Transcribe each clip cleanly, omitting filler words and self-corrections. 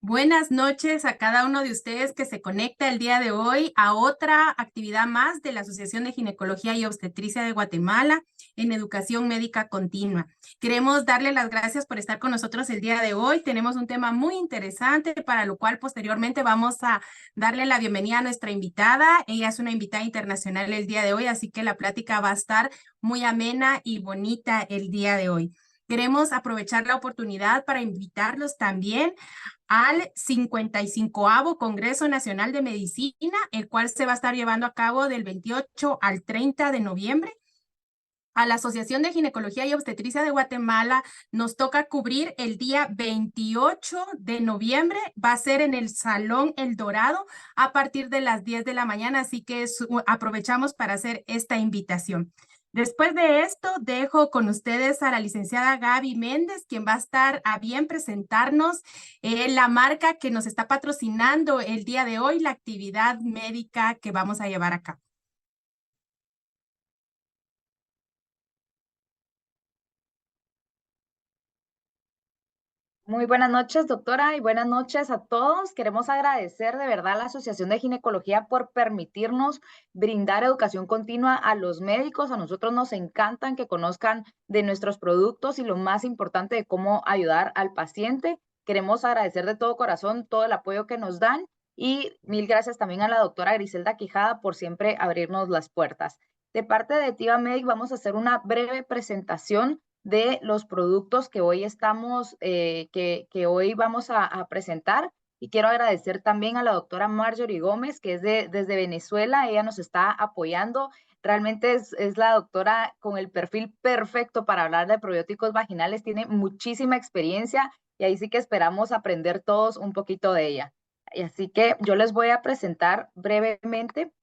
Buenas noches a cada uno de ustedes que se conecta el día de hoy a otra actividad más de la Asociación de Ginecología y Obstetricia de Guatemala en Educación Médica Continua. Queremos darle las gracias por estar con nosotros el día de hoy. Tenemos un tema muy interesante para lo cual posteriormente vamos a darle la bienvenida a nuestra invitada. Ella es una invitada internacional el día de hoy, así que la plática va a estar muy amena y bonita el día de hoy. Queremos aprovechar la oportunidad para invitarlos también al 55º Congreso Nacional de Medicina, el cual se va a estar llevando a cabo del 28 al 30 de noviembre. A la Asociación de Ginecología y Obstetricia de Guatemala nos toca cubrir el día 28 de noviembre. Va a ser en el Salón El Dorado a partir de las 10 de la mañana, así que aprovechamos para hacer esta invitación. Después de esto, dejo con ustedes a la licenciada Gaby Méndez, quien va a estar a bien presentarnos la marca que nos está patrocinando el día de hoy, la actividad médica que vamos a llevar a cabo. Muy buenas noches, doctora, y buenas noches a todos. Queremos agradecer de verdad a la Asociación de Ginecología por permitirnos brindar educación continua a los médicos. A nosotros nos encantan que conozcan de nuestros productos y lo más importante de cómo ayudar al paciente. Queremos agradecer de todo corazón todo el apoyo que nos dan y mil gracias también a la doctora Griselda Quijada por siempre abrirnos las puertas. De parte de Tiva Medic vamos a hacer una breve presentación de los productos que hoy que hoy vamos a presentar. Y quiero agradecer también a la doctora Marjorie Gómez, que es desde Venezuela. Ella nos está apoyando. Realmente es la doctora con el perfil perfecto para hablar de probióticos vaginales. Tiene muchísima experiencia y ahí sí que esperamos aprender todos un poquito de ella. Y así que yo les voy a presentar brevemente.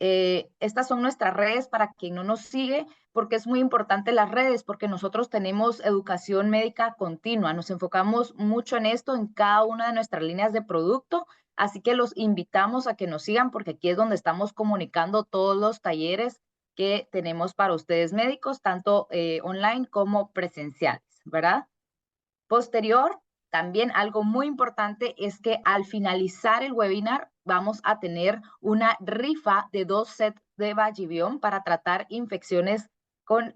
Estas son nuestras redes para quien no nos sigue, porque es muy importante las redes, porque nosotros tenemos educación médica continua, nos enfocamos mucho en esto en cada una de nuestras líneas de producto, así que los invitamos a que nos sigan, porque aquí es donde estamos comunicando todos los talleres que tenemos para ustedes médicos, tanto online como presenciales, ¿verdad? Posterior, también algo muy importante es que al finalizar el webinar vamos a tener una rifa de 2 sets de Vagivion para tratar infecciones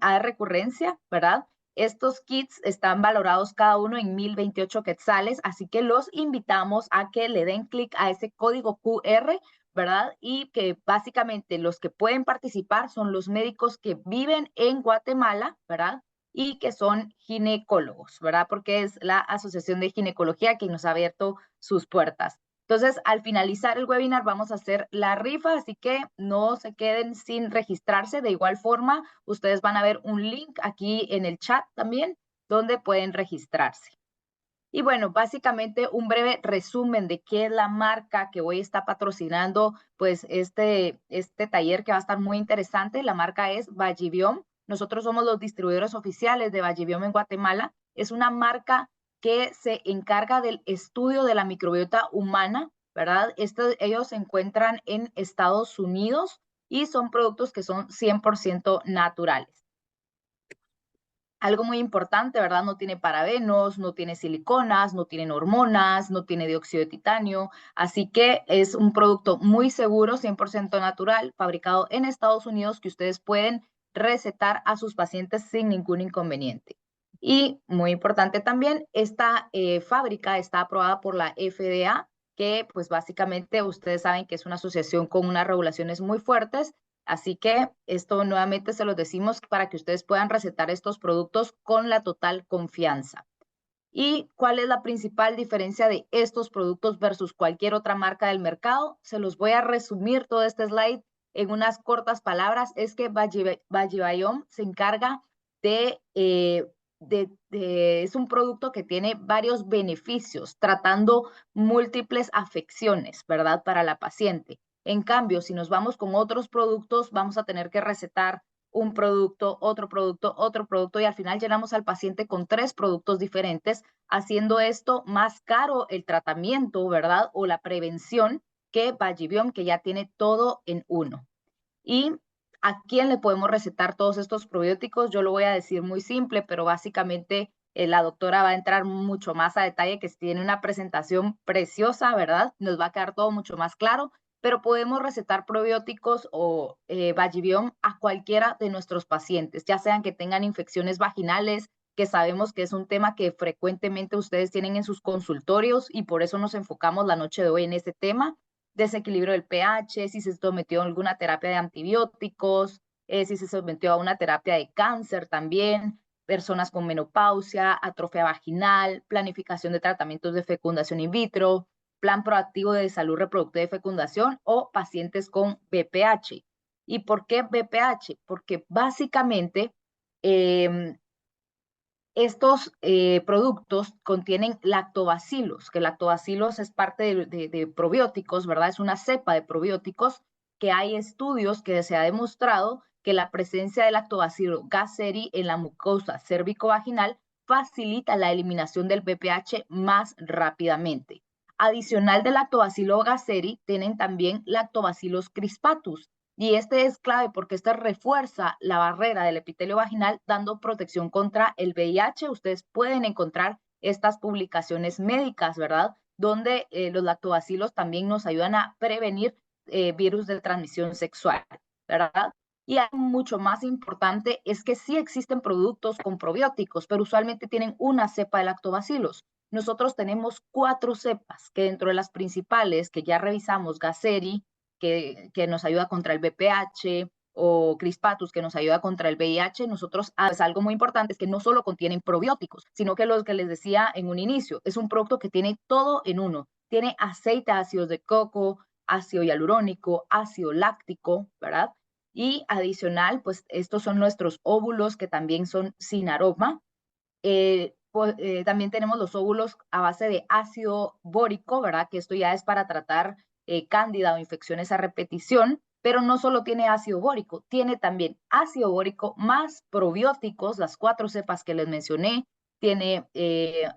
a recurrencia, ¿verdad? Estos kits están valorados cada uno en 1,028 quetzales, así que los invitamos a que le den clic a ese código QR, ¿verdad? Y que básicamente los que pueden participar son los médicos que viven en Guatemala, ¿verdad? Y que son ginecólogos, ¿verdad? Porque es la Asociación de Ginecología quien nos ha abierto sus puertas. Entonces, al finalizar el webinar vamos a hacer la rifa, así que no se queden sin registrarse. De igual forma, ustedes van a ver un link aquí en el chat también, donde pueden registrarse. Y bueno, básicamente un breve resumen de qué es la marca que hoy está patrocinando, pues este taller que va a estar muy interesante. La marca es Vagivion. Nosotros somos los distribuidores oficiales de Vagivion en Guatemala. Es una marca que se encarga del estudio de la microbiota humana, ¿verdad? Ellos se encuentran en Estados Unidos y son productos que son 100% naturales. Algo muy importante, ¿verdad? No tiene parabenos, no tiene siliconas, no tiene hormonas, no tiene dióxido de titanio. Así que es un producto muy seguro, 100% natural, fabricado en Estados Unidos que ustedes pueden recetar a sus pacientes sin ningún inconveniente. Y muy importante también, esta fábrica está aprobada por la FDA, que pues básicamente ustedes saben que es una asociación con unas regulaciones muy fuertes. Así que esto nuevamente se los decimos para que ustedes puedan recetar estos productos con la total confianza. ¿Y cuál es la principal diferencia de estos productos versus cualquier otra marca del mercado? Se los voy a resumir todo este slide en unas cortas palabras. Es que Vagivion se encarga es un producto que tiene varios beneficios, tratando múltiples afecciones, ¿verdad? Para la paciente. En cambio, si nos vamos con otros productos, vamos a tener que recetar un producto, otro producto, otro producto, y al final llenamos al paciente con 3 productos diferentes, haciendo esto más caro el tratamiento, ¿verdad? O la prevención que Vagivion, que ya tiene todo en uno. ¿Y a quién le podemos recetar todos estos probióticos? Yo lo voy a decir muy simple, pero básicamente La doctora va a entrar mucho más a detalle, que tiene una presentación preciosa, ¿verdad? Nos va a quedar todo mucho más claro, pero podemos recetar probióticos o Vagibiome a cualquiera de nuestros pacientes, ya sean que tengan infecciones vaginales, que sabemos que es un tema que frecuentemente ustedes tienen en sus consultorios y por eso nos enfocamos la noche de hoy en este tema. Desequilibrio del pH, si se sometió a alguna terapia de antibióticos, si se sometió a una terapia de cáncer también, personas con menopausia, atrofia vaginal, planificación de tratamientos de fecundación in vitro, plan proactivo de salud reproductiva y fecundación o pacientes con BPH. ¿Y por qué BPH? Porque básicamente estos productos contienen lactobacilos, que lactobacilos es parte de probióticos, ¿verdad? Es una cepa de probióticos que hay estudios que se ha demostrado que la presencia de lactobacilo gasseri en la mucosa cérvico-vaginal facilita la eliminación del BPH más rápidamente. Adicional del lactobacilo gasseri, tienen también lactobacilos crispatus, y este es clave porque este refuerza la barrera del epitelio vaginal dando protección contra el VIH. Ustedes pueden encontrar estas publicaciones médicas, ¿verdad? Donde los lactobacilos también nos ayudan a prevenir virus de transmisión sexual, ¿verdad? Y algo mucho más importante es que sí existen productos con probióticos, pero usualmente tienen una cepa de lactobacilos. Nosotros tenemos 4 cepas, que dentro de las principales que ya revisamos, Gasseri, que nos ayuda contra el BPH, o Crispatus, que nos ayuda contra el VIH, nosotros, pues algo muy importante es que no solo contienen probióticos, sino que los que les decía en un inicio, es un producto que tiene todo en uno. Tiene aceite, ácidos de coco, ácido hialurónico, ácido láctico, ¿verdad? Y adicional, pues estos son nuestros óvulos que también son sin aroma. También tenemos los óvulos a base de ácido bórico, ¿verdad? Que esto ya es para tratar cándida o infecciones a repetición, pero no solo tiene ácido bórico, tiene también ácido bórico más probióticos, las 4 cepas que les mencioné, tiene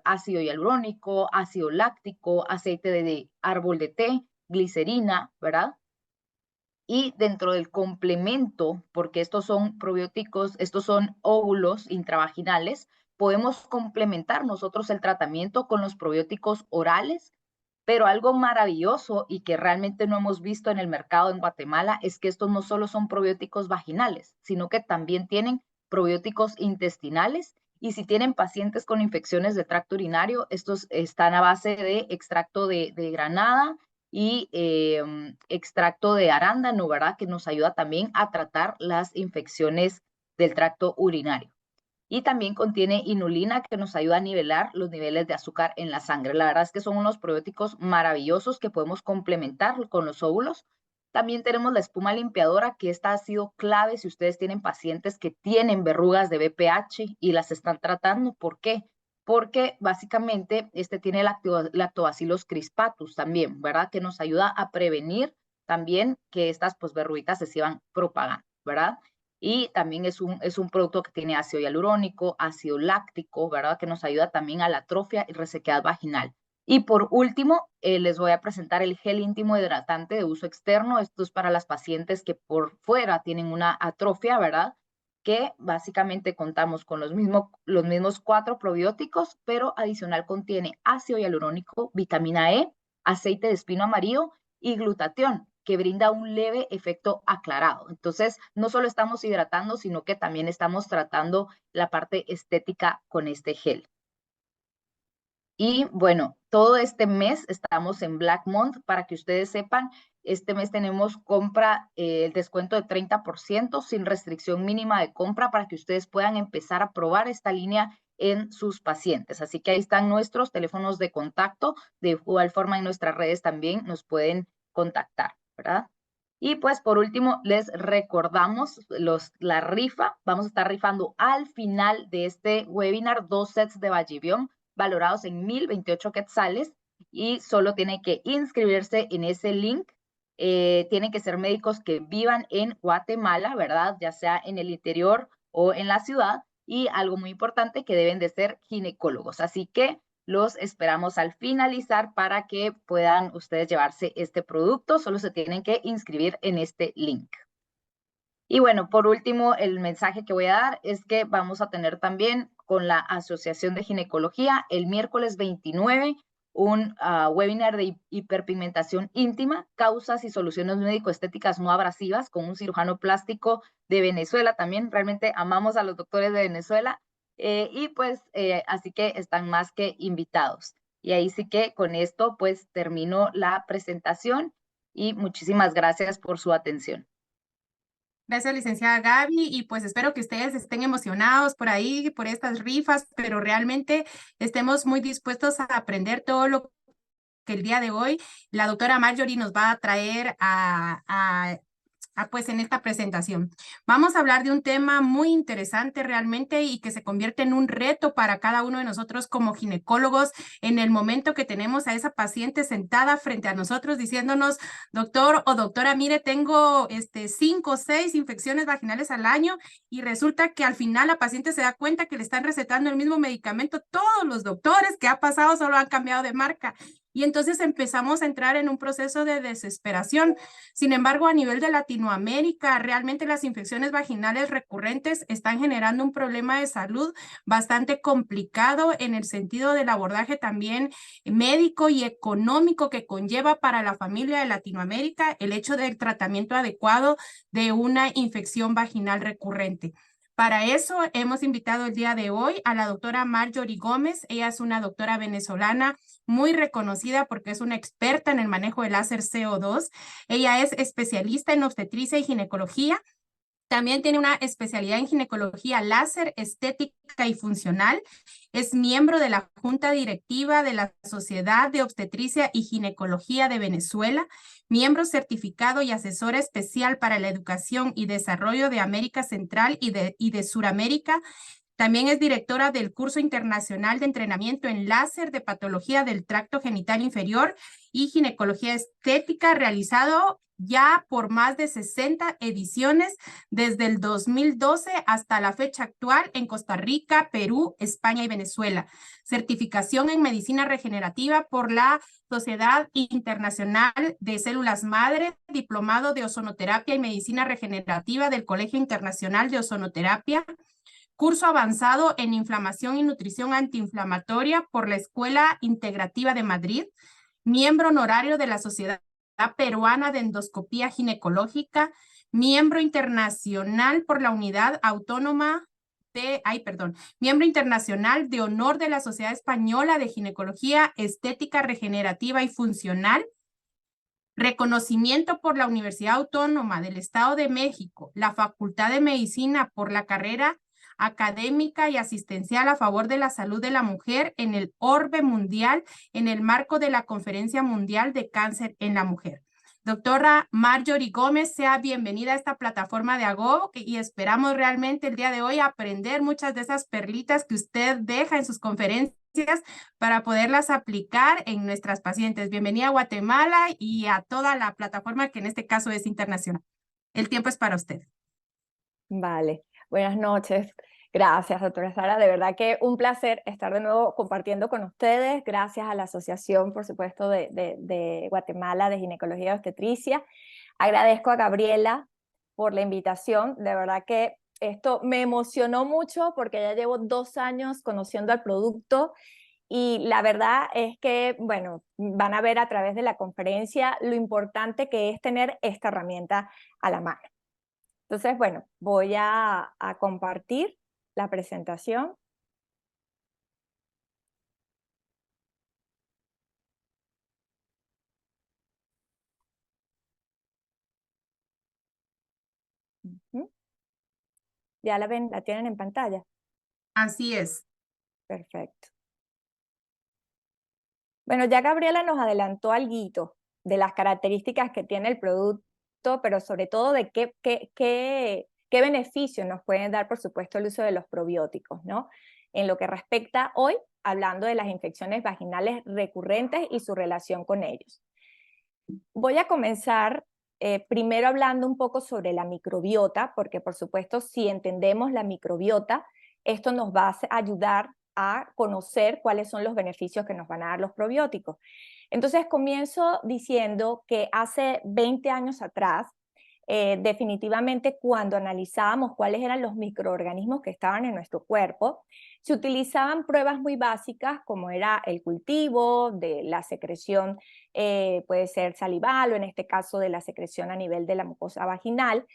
ácido hialurónico, ácido láctico, aceite de árbol de té, glicerina, ¿verdad? Y dentro del complemento, porque estos son probióticos, estos son óvulos intravaginales, podemos complementar nosotros el tratamiento con los probióticos orales, pero algo maravilloso y que realmente no hemos visto en el mercado en Guatemala es que estos no solo son probióticos vaginales, sino que también tienen probióticos intestinales. Y si tienen pacientes con infecciones de tracto urinario, estos están a base de extracto de granada y extracto de arándano, ¿verdad? Que nos ayuda también a tratar las infecciones del tracto urinario. Y también contiene inulina que nos ayuda a nivelar los niveles de azúcar en la sangre. La verdad es que son unos probióticos maravillosos que podemos complementar con los óvulos. También tenemos la espuma limpiadora, que esta ha sido clave si ustedes tienen pacientes que tienen verrugas de BPH y las están tratando. ¿Por qué? Porque básicamente este tiene lactobacillus crispatus también, ¿verdad? Que nos ayuda a prevenir también que estas pues verruguitas se sigan propagando, ¿verdad? Y también es un producto que tiene ácido hialurónico, ácido láctico, ¿verdad? Que nos ayuda también a la atrofia y resequedad vaginal. Y por último, les voy a presentar el gel íntimo hidratante de uso externo. Esto es para las pacientes que por fuera tienen una atrofia, ¿verdad? Que básicamente contamos con los mismos 4 probióticos, pero adicional contiene ácido hialurónico, vitamina E, aceite de espino amarillo y glutatión, que brinda un leve efecto aclarado. Entonces, no solo estamos hidratando, sino que también estamos tratando la parte estética con este gel. Y bueno, todo este mes estamos en Black Month, para que ustedes sepan, este mes tenemos compra, el descuento de 30% sin restricción mínima de compra para que ustedes puedan empezar a probar esta línea en sus pacientes. Así que ahí están nuestros teléfonos de contacto. De igual forma en nuestras redes también nos pueden contactar, ¿verdad? Y pues por último, les recordamos la rifa. Vamos a estar rifando al final de este webinar 2 sets de Vagibiome valorados en 1,028 quetzales y solo tiene que inscribirse en ese link. Tienen que ser médicos que vivan en Guatemala, ¿verdad? Ya sea en el interior o en la ciudad. Y algo muy importante, que deben de ser ginecólogos. Así que los esperamos al finalizar para que puedan ustedes llevarse este producto. Solo se tienen que inscribir en este link. Y bueno, por último, el mensaje que voy a dar es que vamos a tener también con la Asociación de Ginecología el miércoles 29 un webinar de hiperpigmentación íntima, causas y soluciones médico-estéticas no abrasivas con un cirujano plástico de Venezuela también. Realmente amamos a los doctores de Venezuela y pues así que están más que invitados. Y ahí sí que con esto pues termino la presentación y muchísimas gracias por su atención. Gracias, licenciada Gaby, y pues espero que ustedes estén emocionados por ahí, por estas rifas, pero realmente estemos muy dispuestos a aprender todo lo que el día de hoy la doctora Marjorie nos va a traer pues en esta presentación. Vamos a hablar de un tema muy interesante realmente y que se convierte en un reto para cada uno de nosotros como ginecólogos en el momento que tenemos a esa paciente sentada frente a nosotros diciéndonos, doctor o doctora, mire, tengo 5 o 6 infecciones vaginales al año y resulta que al final la paciente se da cuenta que le están recetando el mismo medicamento. Todos los doctores que ha pasado solo han cambiado de marca. Y entonces empezamos a entrar en un proceso de desesperación. Sin embargo, a nivel de Latinoamérica, realmente las infecciones vaginales recurrentes están generando un problema de salud bastante complicado en el sentido del abordaje también médico y económico que conlleva para la familia de Latinoamérica el hecho del tratamiento adecuado de una infección vaginal recurrente. Para eso hemos invitado el día de hoy a la doctora Marjorie Gómez. Ella es una doctora venezolana muy reconocida porque es una experta en el manejo del láser CO2. Ella es especialista en obstetricia y ginecología. También tiene una especialidad en ginecología láser, estética y funcional. Es miembro de la Junta Directiva de la Sociedad de Obstetricia y Ginecología de Venezuela, miembro certificado y asesora especial para la educación y desarrollo de América Central y de Suramérica. También es directora del curso internacional de entrenamiento en láser de patología del tracto genital inferior y ginecología estética, realizado ya por más de 60 ediciones desde el 2012 hasta la fecha actual en Costa Rica, Perú, España y Venezuela. Certificación en medicina regenerativa por la Sociedad Internacional de Células Madre, diplomado de ozonoterapia y medicina regenerativa del Colegio Internacional de Ozonoterapia, curso avanzado en inflamación y nutrición antiinflamatoria por la Escuela Integrativa de Madrid, miembro honorario de la Sociedad Peruana de Endoscopía Ginecológica, miembro internacional por la Unidad Autónoma miembro internacional de honor de la Sociedad Española de Ginecología Estética Regenerativa y Funcional, reconocimiento por la Universidad Autónoma del Estado de México, la Facultad de Medicina por la carrera académica y asistencial a favor de la salud de la mujer en el orbe mundial en el marco de la Conferencia Mundial de Cáncer en la Mujer. Doctora Marjorie Gómez, sea bienvenida a esta plataforma de AGO y esperamos realmente el día de hoy aprender muchas de esas perlitas que usted deja en sus conferencias para poderlas aplicar en nuestras pacientes. Bienvenida a Guatemala y a toda la plataforma que en este caso es internacional. El tiempo es para usted. Vale, buenas noches. Gracias, doctora Sara. De verdad que un placer estar de nuevo compartiendo con ustedes. Gracias a la Asociación, por supuesto, de Guatemala de Ginecología y Obstetricia. Agradezco a Gabriela por la invitación. De verdad que esto me emocionó mucho porque ya llevo 2 años conociendo al producto y la verdad es que, bueno, van a ver a través de la conferencia lo importante que es tener esta herramienta a la mano. Entonces, bueno, voy a compartir la presentación. ¿Ya la ven? ¿La tienen en pantalla? Así es. Perfecto. Bueno, ya Gabriela nos adelantó algo de las características que tiene el producto, pero sobre todo de qué beneficios nos pueden dar, por supuesto, el uso de los probióticos, ¿no? En lo que respecta hoy, hablando de las infecciones vaginales recurrentes y su relación con ellos. Voy a comenzar primero hablando un poco sobre la microbiota, porque por supuesto, si entendemos la microbiota, esto nos va a ayudar a conocer cuáles son los beneficios que nos van a dar los probióticos. Entonces comienzo diciendo que hace 20 años atrás definitivamente cuando analizábamos cuáles eran los microorganismos que estaban en nuestro cuerpo, se utilizaban pruebas muy básicas como era el cultivo de la secreción, puede ser salival o en este caso de la secreción a nivel de la mucosa vaginal,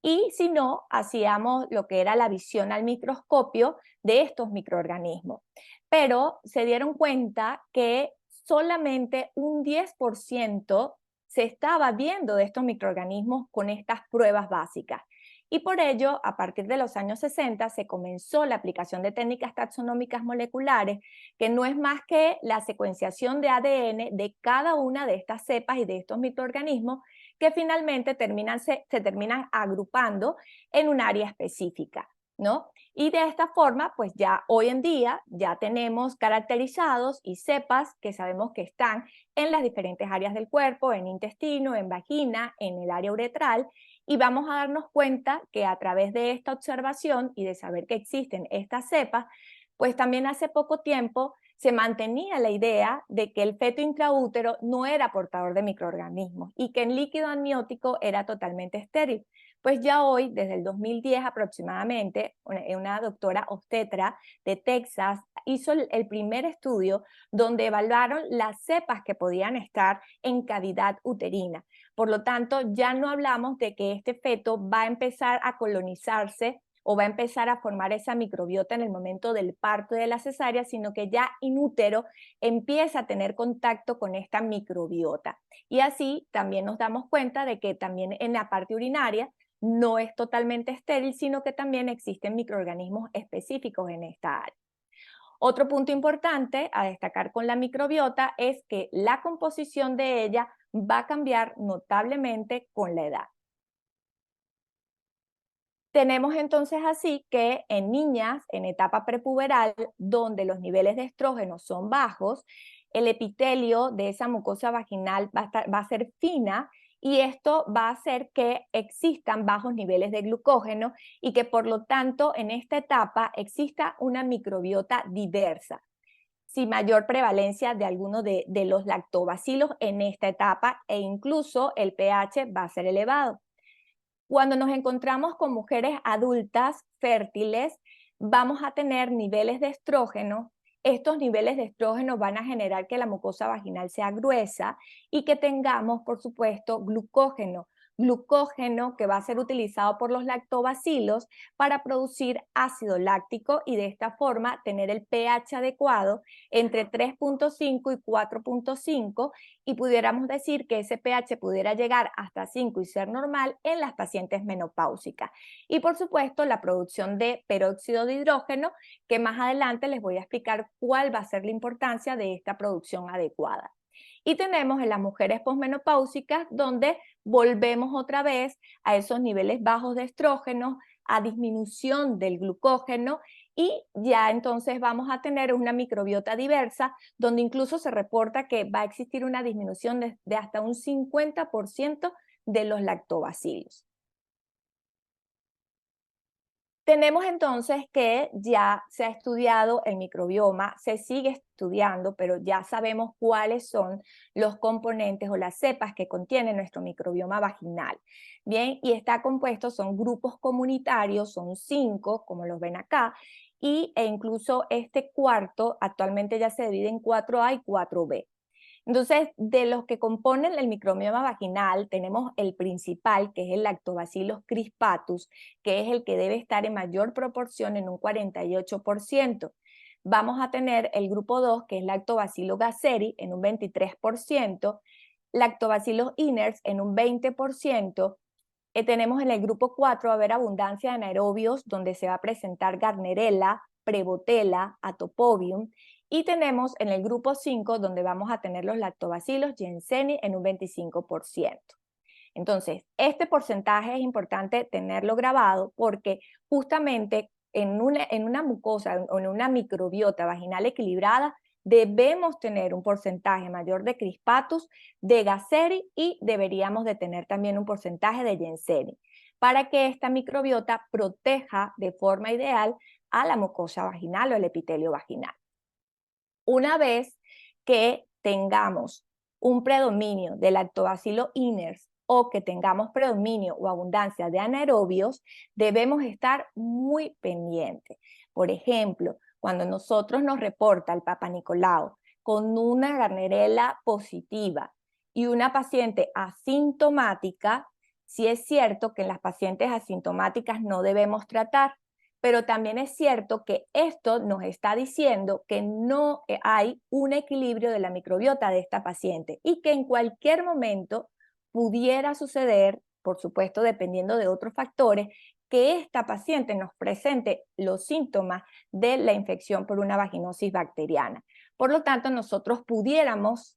y si no, hacíamos lo que era la visión al microscopio de estos microorganismos. Pero se dieron cuenta que solamente un 10% se estaba viendo de estos microorganismos con estas pruebas básicas. Y por ello, a partir de los años 60, se comenzó la aplicación de técnicas taxonómicas moleculares, que no es más que la secuenciación de ADN de cada una de estas cepas y de estos microorganismos, que finalmente se terminan agrupando en un área específica, ¿no? Y de esta forma, pues ya hoy en día ya tenemos caracterizados y cepas que sabemos que están en las diferentes áreas del cuerpo, en intestino, en vagina, en el área uretral, y vamos a darnos cuenta que a través de esta observación y de saber que existen estas cepas, pues también hace poco tiempo se mantenía la idea de que el feto intraútero no era portador de microorganismos y que el líquido amniótico era totalmente estéril. Pues ya hoy, desde el 2010 aproximadamente, una doctora obstetra de Texas hizo el primer estudio donde evaluaron las cepas que podían estar en cavidad uterina. Por lo tanto, ya no hablamos de que este feto va a empezar a colonizarse o va a empezar a formar esa microbiota en el momento del parto de la cesárea, sino que ya in útero empieza a tener contacto con esta microbiota. Y así también nos damos cuenta de que también en la parte urinaria no es totalmente estéril, sino que también existen microorganismos específicos en esta área. Otro punto importante a destacar con la microbiota es que la composición de ella va a cambiar notablemente con la edad. Tenemos entonces así que en niñas en etapa prepuberal, donde los niveles de estrógeno son bajos, el epitelio de esa mucosa vaginal va a ser fina y esto va a hacer que existan bajos niveles de glucógeno y que por lo tanto en esta etapa exista una microbiota diversa, sin mayor prevalencia de alguno de los lactobacilos en esta etapa e incluso el pH va a ser elevado. Cuando nos encontramos con mujeres adultas fértiles, vamos a tener niveles de estrógeno. Estos niveles de estrógeno van a generar que la mucosa vaginal sea gruesa y que tengamos, por supuesto, glucógeno que va a ser utilizado por los lactobacilos para producir ácido láctico y de esta forma tener el pH adecuado entre 3.5 y 4.5 y pudiéramos decir que ese pH pudiera llegar hasta 5 y ser normal en las pacientes menopáusicas. Y por supuesto la producción de peróxido de hidrógeno, que más adelante les voy a explicar cuál va a ser la importancia de esta producción adecuada. Y tenemos en las mujeres posmenopáusicas donde volvemos otra vez a esos niveles bajos de estrógeno, a disminución del glucógeno y ya entonces vamos a tener una microbiota diversa donde incluso se reporta que va a existir una disminución de hasta un 50% de los lactobacilos. Tenemos entonces que ya se ha estudiado el microbioma, se sigue estudiando, pero ya sabemos cuáles son los componentes o las cepas que contiene nuestro microbioma vaginal. Bien, y está compuesto, son grupos comunitarios, son 5, como los ven acá, e incluso este cuarto actualmente ya se divide en 4A y 4B. Entonces, de los que componen el microbioma vaginal, tenemos el principal, que es el Lactobacillus crispatus, que es el que debe estar en mayor proporción, en un 48%. Vamos a tener el grupo 2, que es Lactobacillus gasseri, en un 23%, Lactobacillus iners, en un 20%. Tenemos en el grupo 4, a haber abundancia de anaerobios, donde se va a presentar Gardnerella, Prevotella, Atopobium, y tenemos en el grupo 5, donde vamos a tener los lactobacilos Yerseni en un 25%. Entonces, este porcentaje es importante tenerlo grabado porque justamente en una mucosa o en una microbiota vaginal equilibrada debemos tener un porcentaje mayor de Crispatus, de Gasseri y deberíamos de tener también un porcentaje de Yerseni para que esta microbiota proteja de forma ideal a la mucosa vaginal o el epitelio vaginal. Una vez que tengamos un predominio de Lactobacillus iners o que tengamos predominio o abundancia de anaerobios, debemos estar muy pendientes. Por ejemplo, cuando nosotros nos reporta el Papa Nicolau con una Gardnerella positiva y una paciente asintomática, sí es cierto que en las pacientes asintomáticas no debemos tratar, pero también es cierto que esto nos está diciendo que no hay un equilibrio de la microbiota de esta paciente y que en cualquier momento pudiera suceder, por supuesto dependiendo de otros factores, que esta paciente nos presente los síntomas de la infección por una vaginosis bacteriana. Por lo tanto, nosotros pudiéramos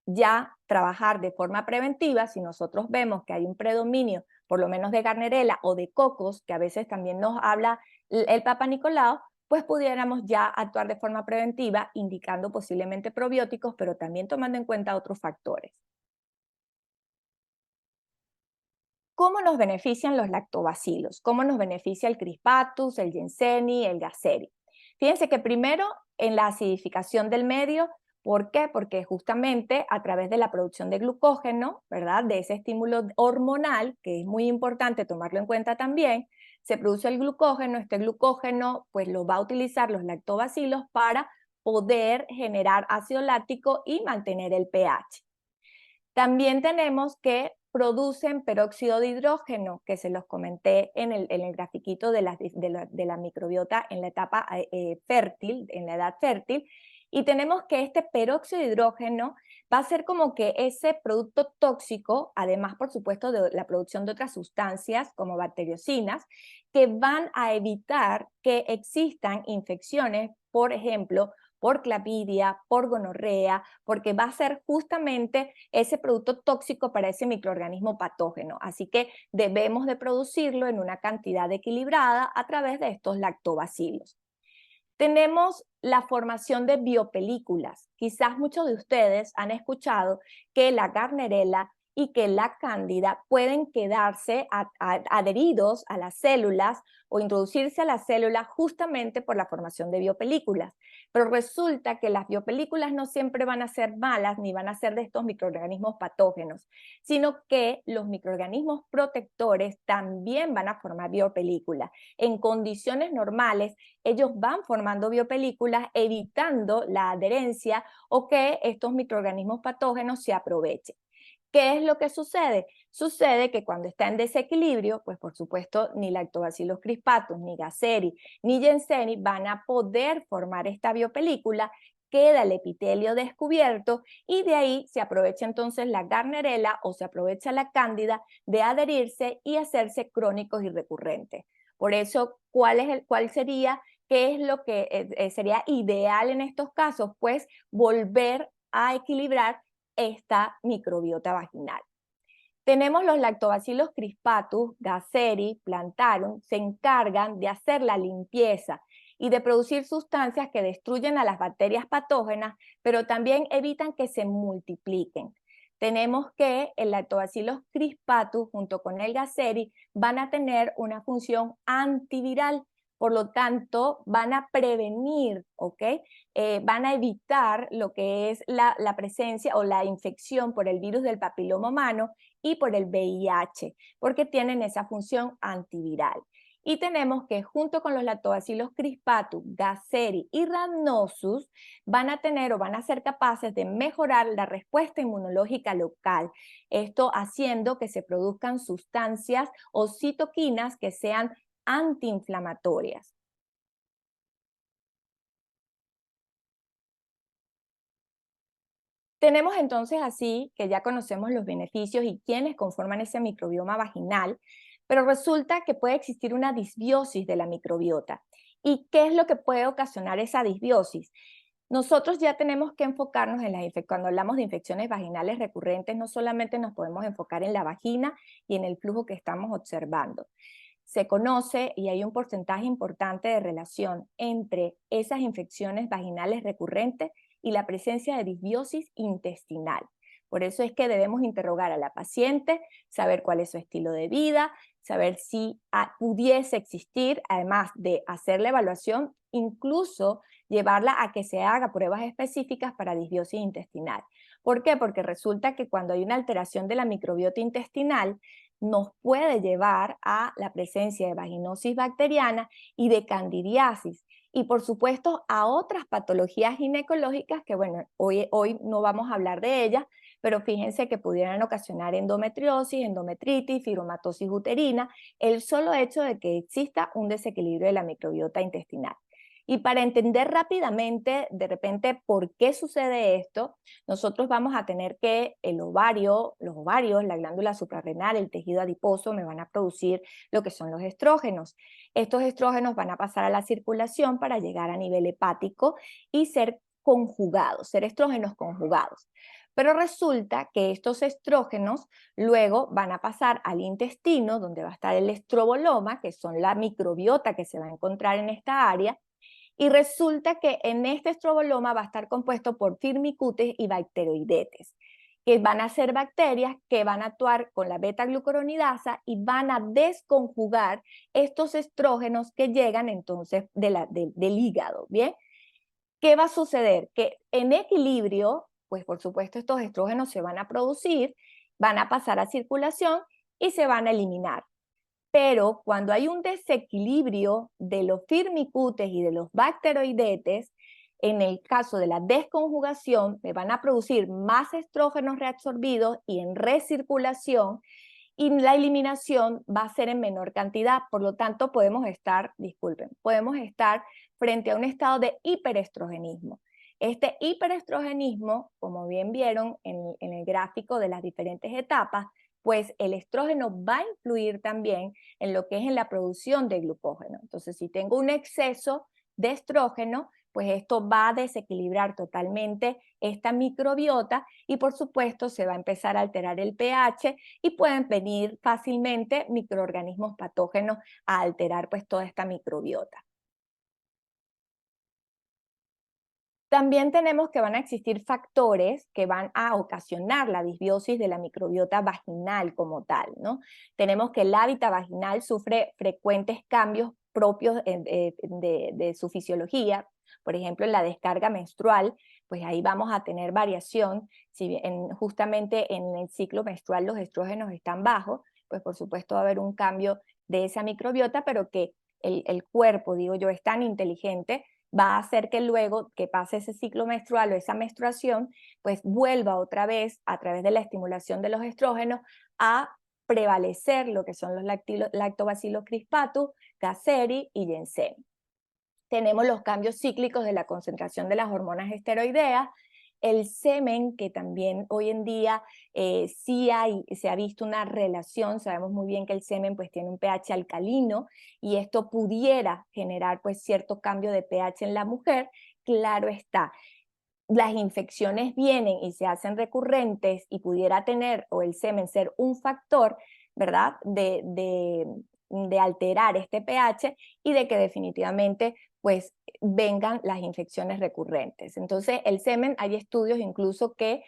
ya trabajar de forma preventiva si nosotros vemos que hay un predominio, por lo menos de Gardnerella o de cocos, que a veces también nos habla el Papa Nicolau, pues pudiéramos ya actuar de forma preventiva, indicando posiblemente probióticos, pero también tomando en cuenta otros factores. ¿Cómo nos benefician los lactobacilos? ¿Cómo nos beneficia el Crispatus, el Yerseni, el Gasseri? Fíjense que primero en la acidificación del medio. ¿Por qué? Porque justamente a través de la producción de glucógeno, ¿verdad? De ese estímulo hormonal, que es muy importante tomarlo en cuenta también, se produce el glucógeno. Este glucógeno pues lo va a utilizar los lactobacilos para poder generar ácido láctico y mantener el pH. También tenemos que producen peróxido de hidrógeno, que se los comenté en el grafiquito de la microbiota en la etapa fértil, en la edad fértil, y tenemos que este peróxido de hidrógeno va a ser como que ese producto tóxico, además por supuesto de la producción de otras sustancias como bacteriocinas, que van a evitar que existan infecciones, por ejemplo, por clamidia, por gonorrea, porque va a ser justamente ese producto tóxico para ese microorganismo patógeno. Así que debemos de producirlo en una cantidad equilibrada a través de estos lactobacilos. Tenemos la formación de biopelículas. Quizás muchos de ustedes han escuchado que la Gardnerella y que la Cándida pueden quedarse adheridos a las células o introducirse a las células justamente por la formación de biopelículas. Pero resulta que las biopelículas no siempre van a ser malas ni van a ser de estos microorganismos patógenos, sino que los microorganismos protectores también van a formar biopelículas. En condiciones normales, ellos van formando biopelículas evitando la adherencia o que estos microorganismos patógenos se aprovechen. ¿Qué es lo que sucede? Sucede que cuando está en desequilibrio, pues por supuesto ni Lactobacillus crispatus, ni Gasseri, ni Yerseni van a poder formar esta biopelícula, queda el epitelio descubierto y de ahí se aprovecha entonces la Gardnerella o se aprovecha la Cándida de adherirse y hacerse crónicos y recurrentes. Por eso, ¿cuál sería, qué es lo que sería ideal en estos casos? Pues volver a equilibrar esta microbiota vaginal. Tenemos los lactobacilos crispatus, Gasseri, plantarum, se encargan de hacer la limpieza y de producir sustancias que destruyen a las bacterias patógenas, pero también evitan que se multipliquen. Tenemos que el lactobacillus crispatus junto con el Gasseri van a tener una función antiviral. Por lo tanto, van a prevenir, ¿ok? Van a evitar lo que es la presencia o la infección por el virus del papiloma humano y por el VIH, porque tienen esa función antiviral. Y tenemos que junto con los lactobacillus crispatus, Gasseri y Rhamnosus van a tener o van a ser capaces de mejorar la respuesta inmunológica local. Esto haciendo que se produzcan sustancias o citoquinas que sean antiinflamatorias. Tenemos entonces así que ya conocemos los beneficios y quiénes conforman ese microbioma vaginal, pero resulta que puede existir una disbiosis de la microbiota. ¿Y qué es lo que puede ocasionar esa disbiosis? Nosotros ya tenemos que enfocarnos en cuando hablamos de infecciones vaginales recurrentes, no solamente nos podemos enfocar en la vagina y en el flujo que estamos observando. Se conoce y hay un porcentaje importante de relación entre esas infecciones vaginales recurrentes y la presencia de disbiosis intestinal. Por eso es que debemos interrogar a la paciente, saber cuál es su estilo de vida, saber si pudiese existir, además de hacer la evaluación, incluso llevarla a que se haga pruebas específicas para disbiosis intestinal. ¿Por qué? Porque resulta que cuando hay una alteración de la microbiota intestinal, nos puede llevar a la presencia de vaginosis bacteriana y de candidiasis. Y por supuesto a otras patologías ginecológicas que, bueno, hoy no vamos a hablar de ellas, pero fíjense que pudieran ocasionar endometriosis, endometritis, fibromatosis uterina, el solo hecho de que exista un desequilibrio de la microbiota intestinal. Y para entender rápidamente, de repente, por qué sucede esto, nosotros vamos a tener que los ovarios, la glándula suprarrenal, el tejido adiposo, me van a producir lo que son los estrógenos. Estos estrógenos van a pasar a la circulación para llegar a nivel hepático y ser conjugados, ser estrógenos conjugados. Pero resulta que estos estrógenos luego van a pasar al intestino, donde va a estar el estroboloma, que son la microbiota que se va a encontrar en esta área, y resulta que en este estroboloma va a estar compuesto por firmicutes y bacteroidetes, que van a ser bacterias que van a actuar con la beta-glucuronidasa y van a desconjugar estos estrógenos que llegan entonces del hígado, ¿bien? ¿Qué va a suceder? Que en equilibrio, pues por supuesto estos estrógenos se van a producir, van a pasar a circulación y se van a eliminar. Pero cuando hay un desequilibrio de los firmicutes y de los bacteroidetes, en el caso de la desconjugación, me van a producir más estrógenos reabsorbidos y en recirculación, y la eliminación va a ser en menor cantidad. Por lo tanto, podemos estar frente a un estado de hiperestrogenismo. Este hiperestrogenismo, como bien vieron en el gráfico de las diferentes etapas, pues el estrógeno va a influir también en lo que es en la producción de glucógeno. Entonces, si tengo un exceso de estrógeno, pues esto va a desequilibrar totalmente esta microbiota y por supuesto se va a empezar a alterar el pH y pueden venir fácilmente microorganismos patógenos a alterar pues toda esta microbiota. También tenemos que van a existir factores que van a ocasionar la disbiosis de la microbiota vaginal como tal, ¿no? Tenemos que el hábitat vaginal sufre frecuentes cambios propios de su fisiología. Por ejemplo, en la descarga menstrual, pues ahí vamos a tener variación. Si justamente en el ciclo menstrual los estrógenos están bajos, pues por supuesto va a haber un cambio de esa microbiota, pero que el cuerpo, digo yo, es tan inteligente, va a hacer que luego que pase ese ciclo menstrual o esa menstruación, pues vuelva otra vez a través de la estimulación de los estrógenos a prevalecer lo que son los lactobacillus crispatus, gasseri y ginseng. Tenemos los cambios cíclicos de la concentración de las hormonas esteroideas, el semen, que también hoy en día se ha visto una relación, sabemos muy bien que el semen pues tiene un pH alcalino y esto pudiera generar pues cierto cambio de pH en la mujer, claro está. Las infecciones vienen y se hacen recurrentes y pudiera tener o el semen ser un factor, ¿verdad?, de alterar este pH y de que definitivamente pues vengan las infecciones recurrentes. Entonces el semen, hay estudios incluso que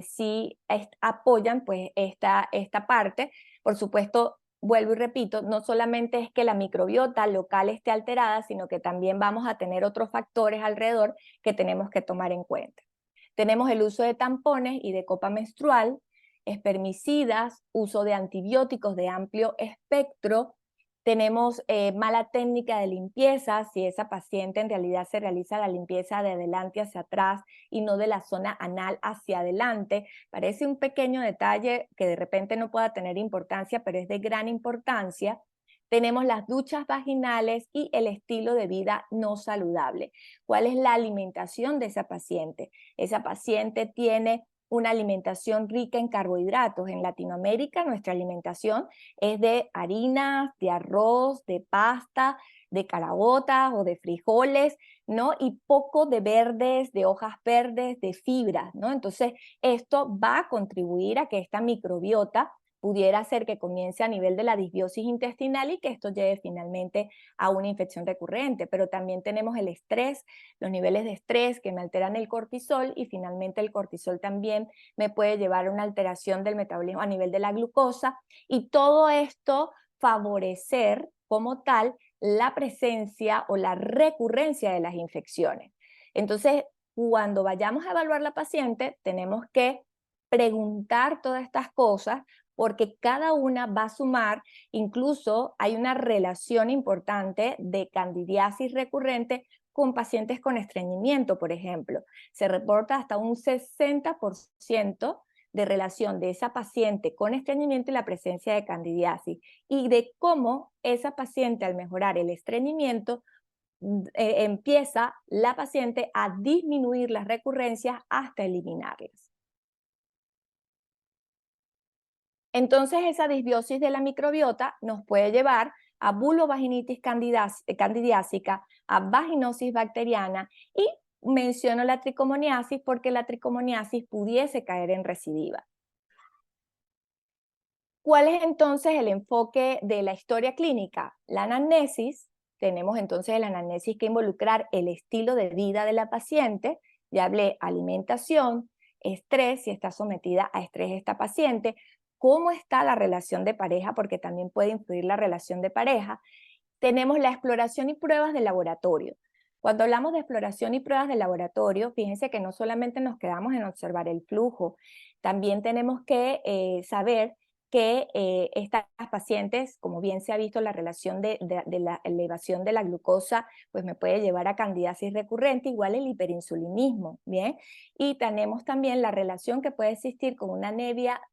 sí apoyan pues esta parte. Por supuesto, vuelvo y repito, no solamente es que la microbiota local esté alterada, sino que también vamos a tener otros factores alrededor que tenemos que tomar en cuenta. Tenemos el uso de tampones y de copa menstrual, espermicidas, uso de antibióticos de amplio espectro. Tenemos mala técnica de limpieza, si esa paciente en realidad se realiza la limpieza de adelante hacia atrás y no de la zona anal hacia adelante. Parece un pequeño detalle que de repente no pueda tener importancia, pero es de gran importancia. Tenemos las duchas vaginales y el estilo de vida no saludable. ¿Cuál es la alimentación de esa paciente? Esa paciente tiene una alimentación rica en carbohidratos. En Latinoamérica nuestra alimentación es de harinas, de arroz, de pasta, de caraotas o de frijoles, ¿no? Y poco de verdes, de hojas verdes, de fibras, ¿no? Entonces esto va a contribuir a que esta microbiota pudiera hacer que comience a nivel de la disbiosis intestinal y que esto lleve finalmente a una infección recurrente. Pero también tenemos el estrés, los niveles de estrés que me alteran el cortisol y finalmente el cortisol también me puede llevar a una alteración del metabolismo a nivel de la glucosa y todo esto favorecer como tal la presencia o la recurrencia de las infecciones. Entonces, cuando vayamos a evaluar a la paciente, tenemos que preguntar todas estas cosas porque cada una va a sumar. Incluso hay una relación importante de candidiasis recurrente con pacientes con estreñimiento, por ejemplo. Se reporta hasta un 60% de relación de esa paciente con estreñimiento y la presencia de candidiasis, y de cómo esa paciente, al mejorar el estreñimiento, empieza la paciente a disminuir las recurrencias hasta eliminarlas. Entonces, esa disbiosis de la microbiota nos puede llevar a vulvovaginitis candidiásica, a vaginosis bacteriana, y menciono la tricomoniasis porque la tricomoniasis pudiese caer en recidiva. ¿Cuál es entonces el enfoque de la historia clínica? La anamnesis. Tenemos entonces la anamnesis que involucrar el estilo de vida de la paciente. Ya hablé alimentación, estrés, si está sometida a estrés esta paciente, cómo está la relación de pareja, porque también puede influir la relación de pareja. Tenemos la exploración y pruebas de laboratorio. Cuando hablamos de exploración y pruebas de laboratorio, fíjense que no solamente nos quedamos en observar el flujo, también tenemos que saber que estas pacientes, como bien se ha visto, la relación de la elevación de la glucosa, pues me puede llevar a candidiasis recurrente, igual el hiperinsulinismo, ¿bien? Y tenemos también la relación que puede existir con una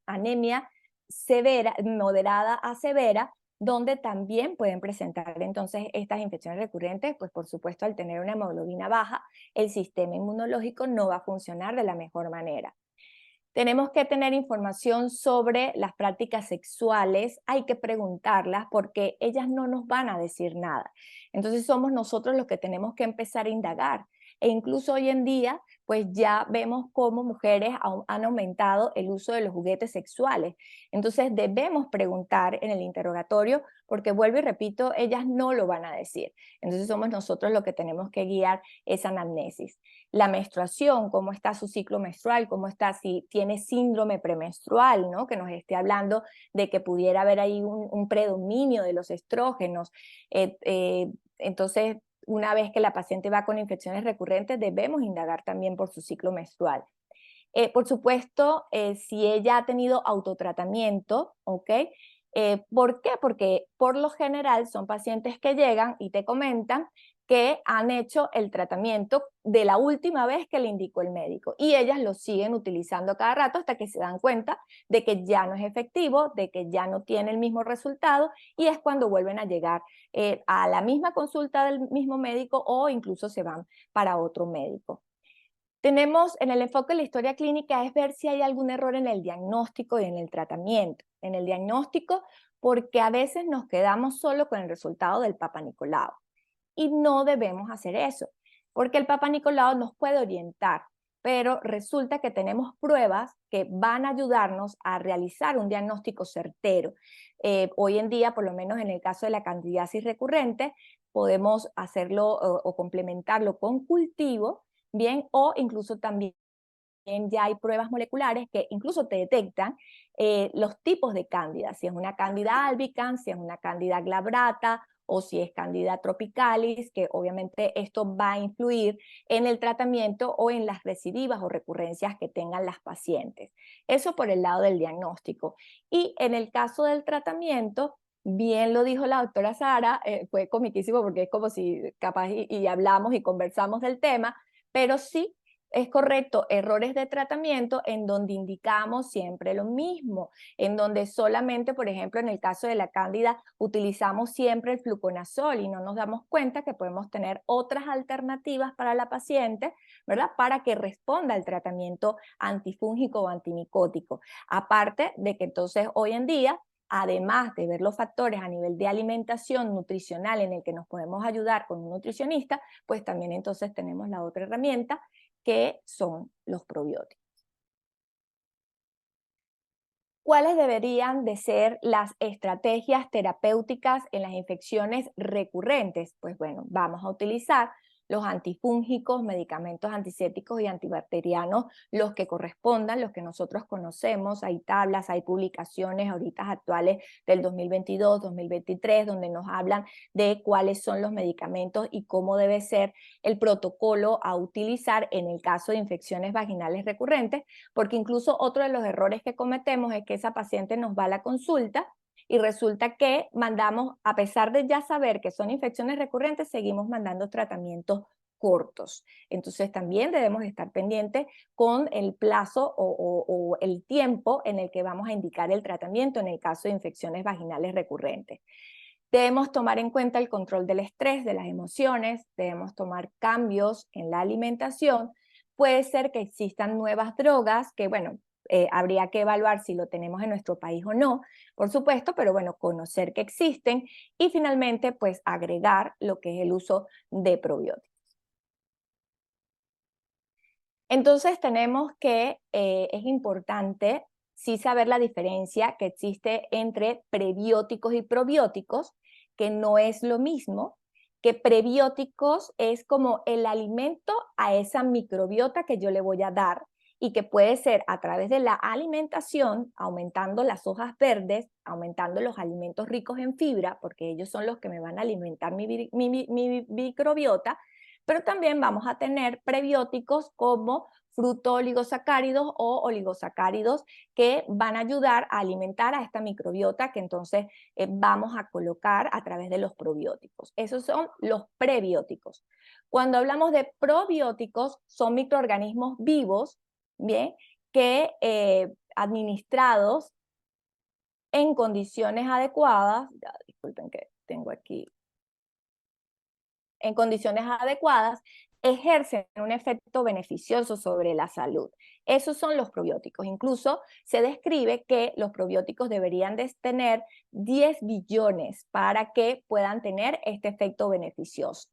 anemia severa, moderada a severa, donde también pueden presentar entonces estas infecciones recurrentes. Pues por supuesto, al tener una hemoglobina baja, el sistema inmunológico no va a funcionar de la mejor manera. Tenemos que tener información sobre las prácticas sexuales, hay que preguntarlas porque ellas no nos van a decir nada. Entonces somos nosotros los que tenemos que empezar a indagar. E incluso hoy en día, pues ya vemos cómo mujeres han aumentado el uso de los juguetes sexuales. Entonces debemos preguntar en el interrogatorio porque, vuelvo y repito, ellas no lo van a decir. Entonces somos nosotros los que tenemos que guiar esa anamnesis. La menstruación, cómo está su ciclo menstrual, cómo está, si tiene síndrome premenstrual, ¿no? Que nos esté hablando de que pudiera haber ahí un predominio de los estrógenos. Entonces, una vez que la paciente va con infecciones recurrentes, debemos indagar también por su ciclo menstrual. Por supuesto, si ella ha tenido autotratamiento, ¿ok? ¿Por qué? Porque por lo general son pacientes que llegan y te comentan que han hecho el tratamiento de la última vez que le indicó el médico y ellas lo siguen utilizando cada rato hasta que se dan cuenta de que ya no es efectivo, de que ya no tiene el mismo resultado, y es cuando vuelven a llegar a la misma consulta del mismo médico o incluso se van para otro médico. Tenemos en el enfoque de la historia clínica es ver si hay algún error en el diagnóstico y en el tratamiento. En el diagnóstico, porque a veces nos quedamos solo con el resultado del Papa Nicolau. Y no debemos hacer eso, porque el Papa Nicolau nos puede orientar, pero resulta que tenemos pruebas que van a ayudarnos a realizar un diagnóstico certero. Hoy en día, por lo menos en el caso de la candidiasis recurrente, podemos hacerlo o complementarlo con cultivo, bien, o incluso también ya hay pruebas moleculares que incluso te detectan los tipos de cándida, si es una cándida albicans, si es una cándida glabrata o si es cándida tropicalis, que obviamente esto va a influir en el tratamiento o en las recidivas o recurrencias que tengan las pacientes. Eso por el lado del diagnóstico. Y en el caso del tratamiento, bien lo dijo la doctora Sara, fue comiquísimo porque es como si capaz y hablamos y conversamos del tema, pero sí es correcto, errores de tratamiento en donde indicamos siempre lo mismo, en donde solamente, por ejemplo, en el caso de la cándida, utilizamos siempre el fluconazol y no nos damos cuenta que podemos tener otras alternativas para la paciente, ¿verdad? Para que responda al tratamiento antifúngico o antimicótico. Aparte de que entonces hoy en día, además de ver los factores a nivel de alimentación nutricional en el que nos podemos ayudar con un nutricionista, pues también entonces tenemos la otra herramienta que son los probióticos. ¿Cuáles deberían de ser las estrategias terapéuticas en las infecciones recurrentes? Pues bueno, vamos a utilizar los antifúngicos, medicamentos antisépticos y antibacterianos, los que correspondan, los que nosotros conocemos. Hay tablas, hay publicaciones ahorita actuales del 2022, 2023, donde nos hablan de cuáles son los medicamentos y cómo debe ser el protocolo a utilizar en el caso de infecciones vaginales recurrentes, porque incluso otro de los errores que cometemos es que esa paciente nos va a la consulta y resulta que mandamos, a pesar de ya saber que son infecciones recurrentes, seguimos mandando tratamientos cortos. Entonces también debemos estar pendientes con el plazo o el tiempo en el que vamos a indicar el tratamiento en el caso de infecciones vaginales recurrentes. Debemos tomar en cuenta el control del estrés, de las emociones, debemos tomar cambios en la alimentación. Puede ser que existan nuevas drogas que, bueno, habría que evaluar si lo tenemos en nuestro país o no, por supuesto, pero bueno, conocer que existen y finalmente, pues agregar lo que es el uso de probióticos. Entonces tenemos que, es importante sí saber la diferencia que existe entre prebióticos y probióticos, que no es lo mismo, que prebióticos es como el alimento a esa microbiota que yo le voy a dar y que puede ser a través de la alimentación, aumentando las hojas verdes, aumentando los alimentos ricos en fibra, porque ellos son los que me van a alimentar mi microbiota, pero también vamos a tener prebióticos como fructooligosacáridos o oligosacáridos que van a ayudar a alimentar a esta microbiota que entonces vamos a colocar a través de los probióticos. Esos son los prebióticos. Cuando hablamos de probióticos, son microorganismos vivos, ¿bien? Que administrados en condiciones adecuadas, ya, disculpen que tengo aquí, en condiciones adecuadas, ejercen un efecto beneficioso sobre la salud. Esos son los probióticos. Incluso se describe que los probióticos deberían de tener 10 billones para que puedan tener este efecto beneficioso.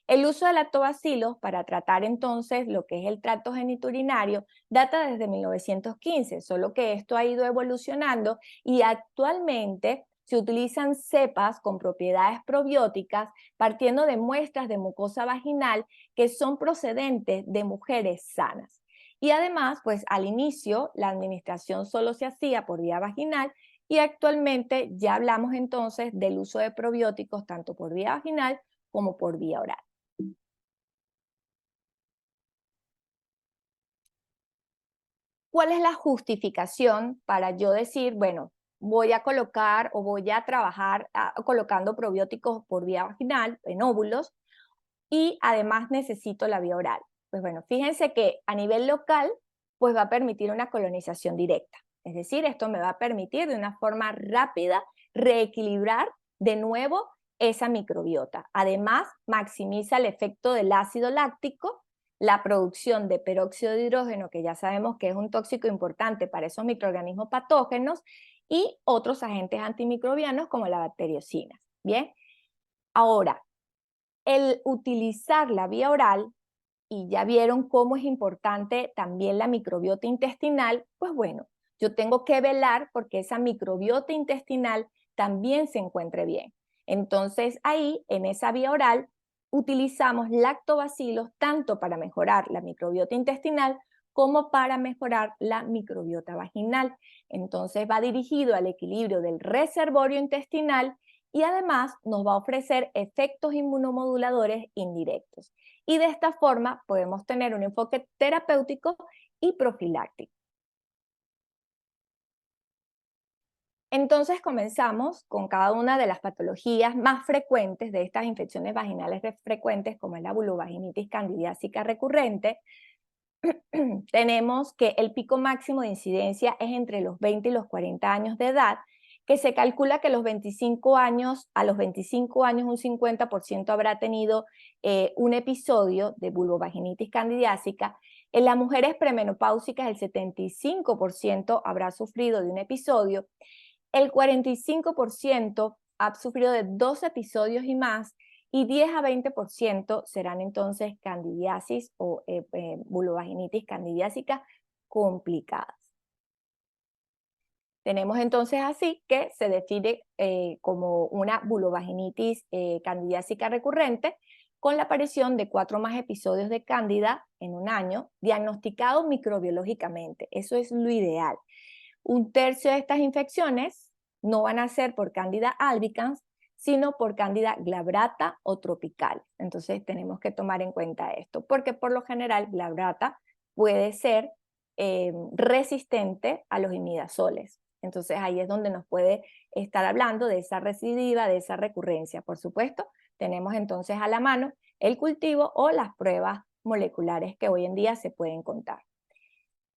El uso de lactobacilos para tratar entonces lo que es el tracto genitourinario data desde 1915, solo que esto ha ido evolucionando y actualmente se utilizan cepas con propiedades probióticas partiendo de muestras de mucosa vaginal que son procedentes de mujeres sanas. Y además, pues al inicio la administración solo se hacía por vía vaginal y actualmente ya hablamos entonces del uso de probióticos tanto por vía vaginal como por vía oral. ¿Cuál es la justificación para yo decir, bueno, voy a colocar o voy a trabajar colocando probióticos por vía vaginal, en óvulos, y además necesito la vía oral? Pues bueno, fíjense que a nivel local, pues va a permitir una colonización directa. Es decir, esto me va a permitir de una forma rápida reequilibrar de nuevo esa microbiota. Además, maximiza el efecto del ácido láctico, la producción de peróxido de hidrógeno, que ya sabemos que es un tóxico importante para esos microorganismos patógenos, y otros agentes antimicrobianos como la bacteriocina. Bien, ahora, el utilizar la vía oral, y ya vieron cómo es importante también la microbiota intestinal, pues bueno, yo tengo que velar porque esa microbiota intestinal también se encuentre bien. Entonces ahí, en esa vía oral, utilizamos lactobacilos tanto para mejorar la microbiota intestinal como para mejorar la microbiota vaginal. Entonces va dirigido al equilibrio del reservorio intestinal y además nos va a ofrecer efectos inmunomoduladores indirectos. Y de esta forma podemos tener un enfoque terapéutico y profiláctico. Entonces comenzamos con cada una de las patologías más frecuentes de estas infecciones vaginales frecuentes, como es la vulvovaginitis candidiásica recurrente. Tenemos que el pico máximo de incidencia es entre los 20 y los 40 años de edad, que se calcula que a los 25 años un 50% habrá tenido un episodio de vulvovaginitis candidiásica. En las mujeres premenopáusicas el 75% habrá sufrido de un episodio, el 45% ha sufrido de 2 episodios y más, y 10 a 20% serán entonces candidiasis o vulvovaginitis candidiásica complicadas. Tenemos entonces así que se define como una vulvovaginitis candidiásica recurrente con la aparición de 4 más episodios de cándida en un año, diagnosticado microbiológicamente. Eso es lo ideal. 1/3 de estas infecciones no van a ser por Candida albicans, sino por Candida glabrata o tropical. Entonces tenemos que tomar en cuenta esto, porque por lo general glabrata puede ser resistente a los imidazoles. Entonces ahí es donde nos puede estar hablando de esa recidiva, de esa recurrencia. Por supuesto, tenemos entonces a la mano el cultivo o las pruebas moleculares que hoy en día se pueden contar.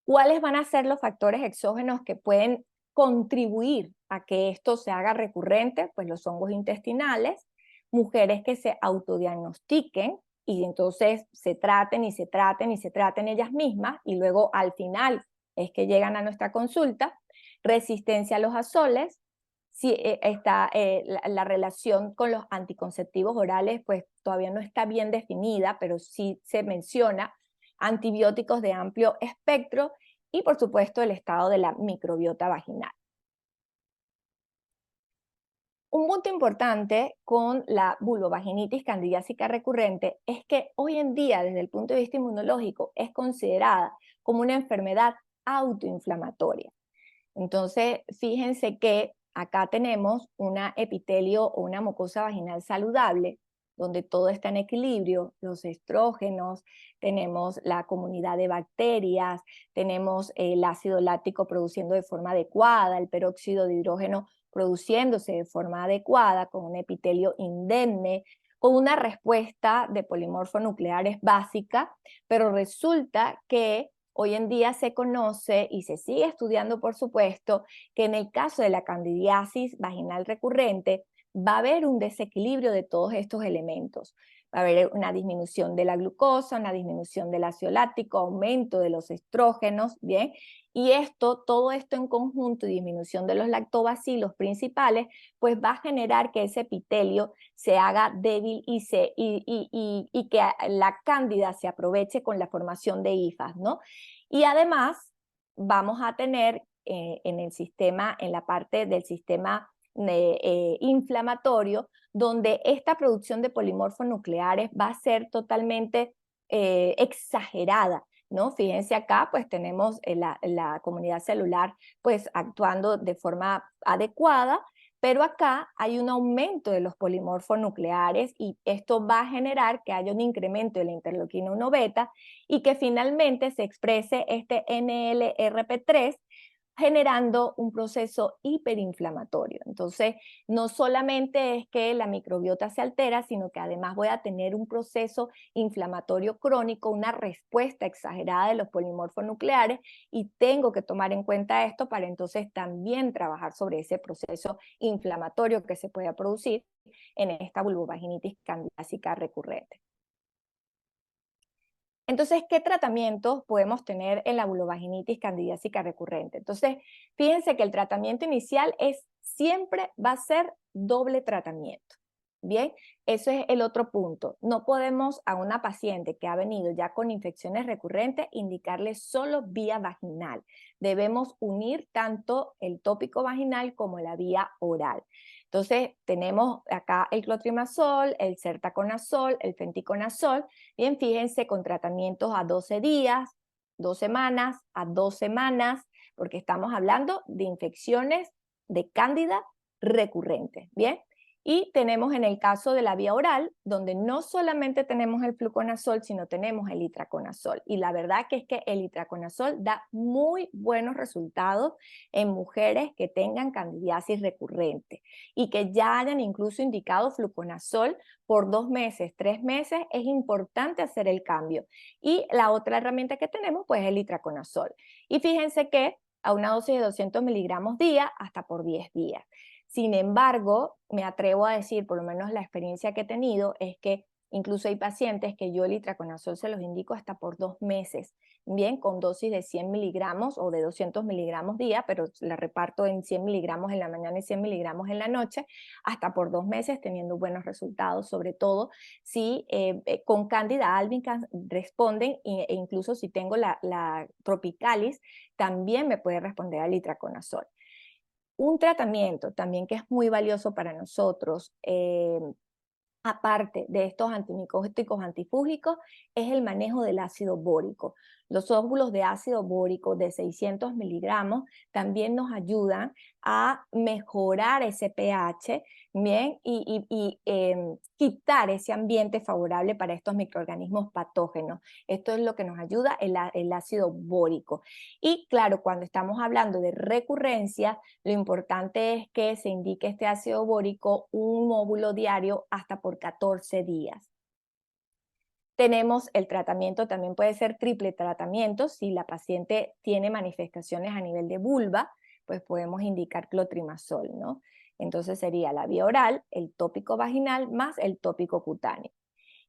¿Cuáles van a ser los factores exógenos que pueden contribuir a que esto se haga recurrente? Pues los hongos intestinales, mujeres que se autodiagnostiquen y entonces se traten y se traten y se traten ellas mismas y luego al final es que llegan a nuestra consulta, resistencia a los azoles, si está la relación con los anticonceptivos orales, pues todavía no está bien definida, pero sí se menciona antibióticos de amplio espectro y por supuesto el estado de la microbiota vaginal. Un punto importante con la vulvovaginitis candidiásica recurrente es que hoy en día desde el punto de vista inmunológico es considerada como una enfermedad autoinflamatoria. Entonces, fíjense que acá tenemos un epitelio o una mucosa vaginal saludable, donde todo está en equilibrio, los estrógenos, tenemos la comunidad de bacterias, tenemos el ácido láctico produciendo de forma adecuada, el peróxido de hidrógeno produciéndose de forma adecuada, con un epitelio indemne, con una respuesta de polimorfonucleares básica, pero resulta que hoy en día se conoce y se sigue estudiando, por supuesto, que en el caso de la candidiasis vaginal recurrente va a haber un desequilibrio de todos estos elementos. Va a haber una disminución de la glucosa, una disminución del ácido láctico, aumento de los estrógenos, ¿bien? Y todo esto en conjunto, disminución de los lactobacilos principales, pues va a generar que ese epitelio se haga débil y que la cándida se aproveche con la formación de hifas, ¿no? Y además vamos a tener en el sistema, en la parte del sistema inflamatorio, donde esta producción de polimorfos nucleares va a ser totalmente exagerada, ¿no? Fíjense acá, pues tenemos la comunidad celular pues actuando de forma adecuada, pero acá hay un aumento de los polimorfos nucleares y esto va a generar que haya un incremento de la interleuquina 1 beta y que finalmente se exprese este NLRP3 generando un proceso hiperinflamatorio. Entonces, no solamente es que la microbiota se altera, sino que además voy a tener un proceso inflamatorio crónico, una respuesta exagerada de los polimorfos nucleares y tengo que tomar en cuenta esto para entonces también trabajar sobre ese proceso inflamatorio que se pueda producir en esta vulvovaginitis candidiásica recurrente. Entonces, ¿qué tratamientos podemos tener en la vulvovaginitis candidiásica recurrente? Entonces, fíjense que el tratamiento inicial siempre va a ser doble tratamiento. Bien, eso es el otro punto. No podemos a una paciente que ha venido ya con infecciones recurrentes indicarle solo vía vaginal. Debemos unir tanto el tópico vaginal como la vía oral. Entonces, tenemos acá el clotrimazol, el sertaconazol, el fenticonazol. Bien, fíjense, con tratamientos a 12 días, 2 semanas, a 2 semanas, porque estamos hablando de infecciones de cándida recurrentes. Bien. Y tenemos en el caso de la vía oral, donde no solamente tenemos el fluconazol, sino tenemos el itraconazol. Y la verdad que es que el itraconazol da muy buenos resultados en mujeres que tengan candidiasis recurrente y que ya hayan incluso indicado fluconazol por 2 meses, 3 meses. Es importante hacer el cambio. Y la otra herramienta que tenemos, pues, es el itraconazol. Y fíjense que a una dosis de 200 miligramos día hasta por 10 días. Sin embargo, me atrevo a decir, por lo menos la experiencia que he tenido, es que incluso hay pacientes que yo el itraconazol se los indico hasta por 2 meses, bien, con dosis de 100 miligramos o de 200 miligramos día, pero la reparto en 100 miligramos en la mañana y 100 miligramos en la noche, hasta por 2 meses teniendo buenos resultados, sobre todo si con Candida albicans responden e incluso si tengo la tropicalis, también me puede responder al itraconazol. Un tratamiento también que es muy valioso para nosotros aparte de estos antimicóticos antifúngicos, es el manejo del ácido bórico. Los óvulos de ácido bórico de 600 miligramos también nos ayudan a mejorar ese pH, ¿bien? Quitar ese ambiente favorable para estos microorganismos patógenos. Esto es lo que nos ayuda el ácido bórico. Y claro, cuando estamos hablando de recurrencia, lo importante es que se indique este ácido bórico un óvulo diario hasta por 14 días. Tenemos el tratamiento, también puede ser triple tratamiento. Si la paciente tiene manifestaciones a nivel de vulva, pues podemos indicar clotrimazol, ¿no? Entonces sería la vía oral, el tópico vaginal más el tópico cutáneo.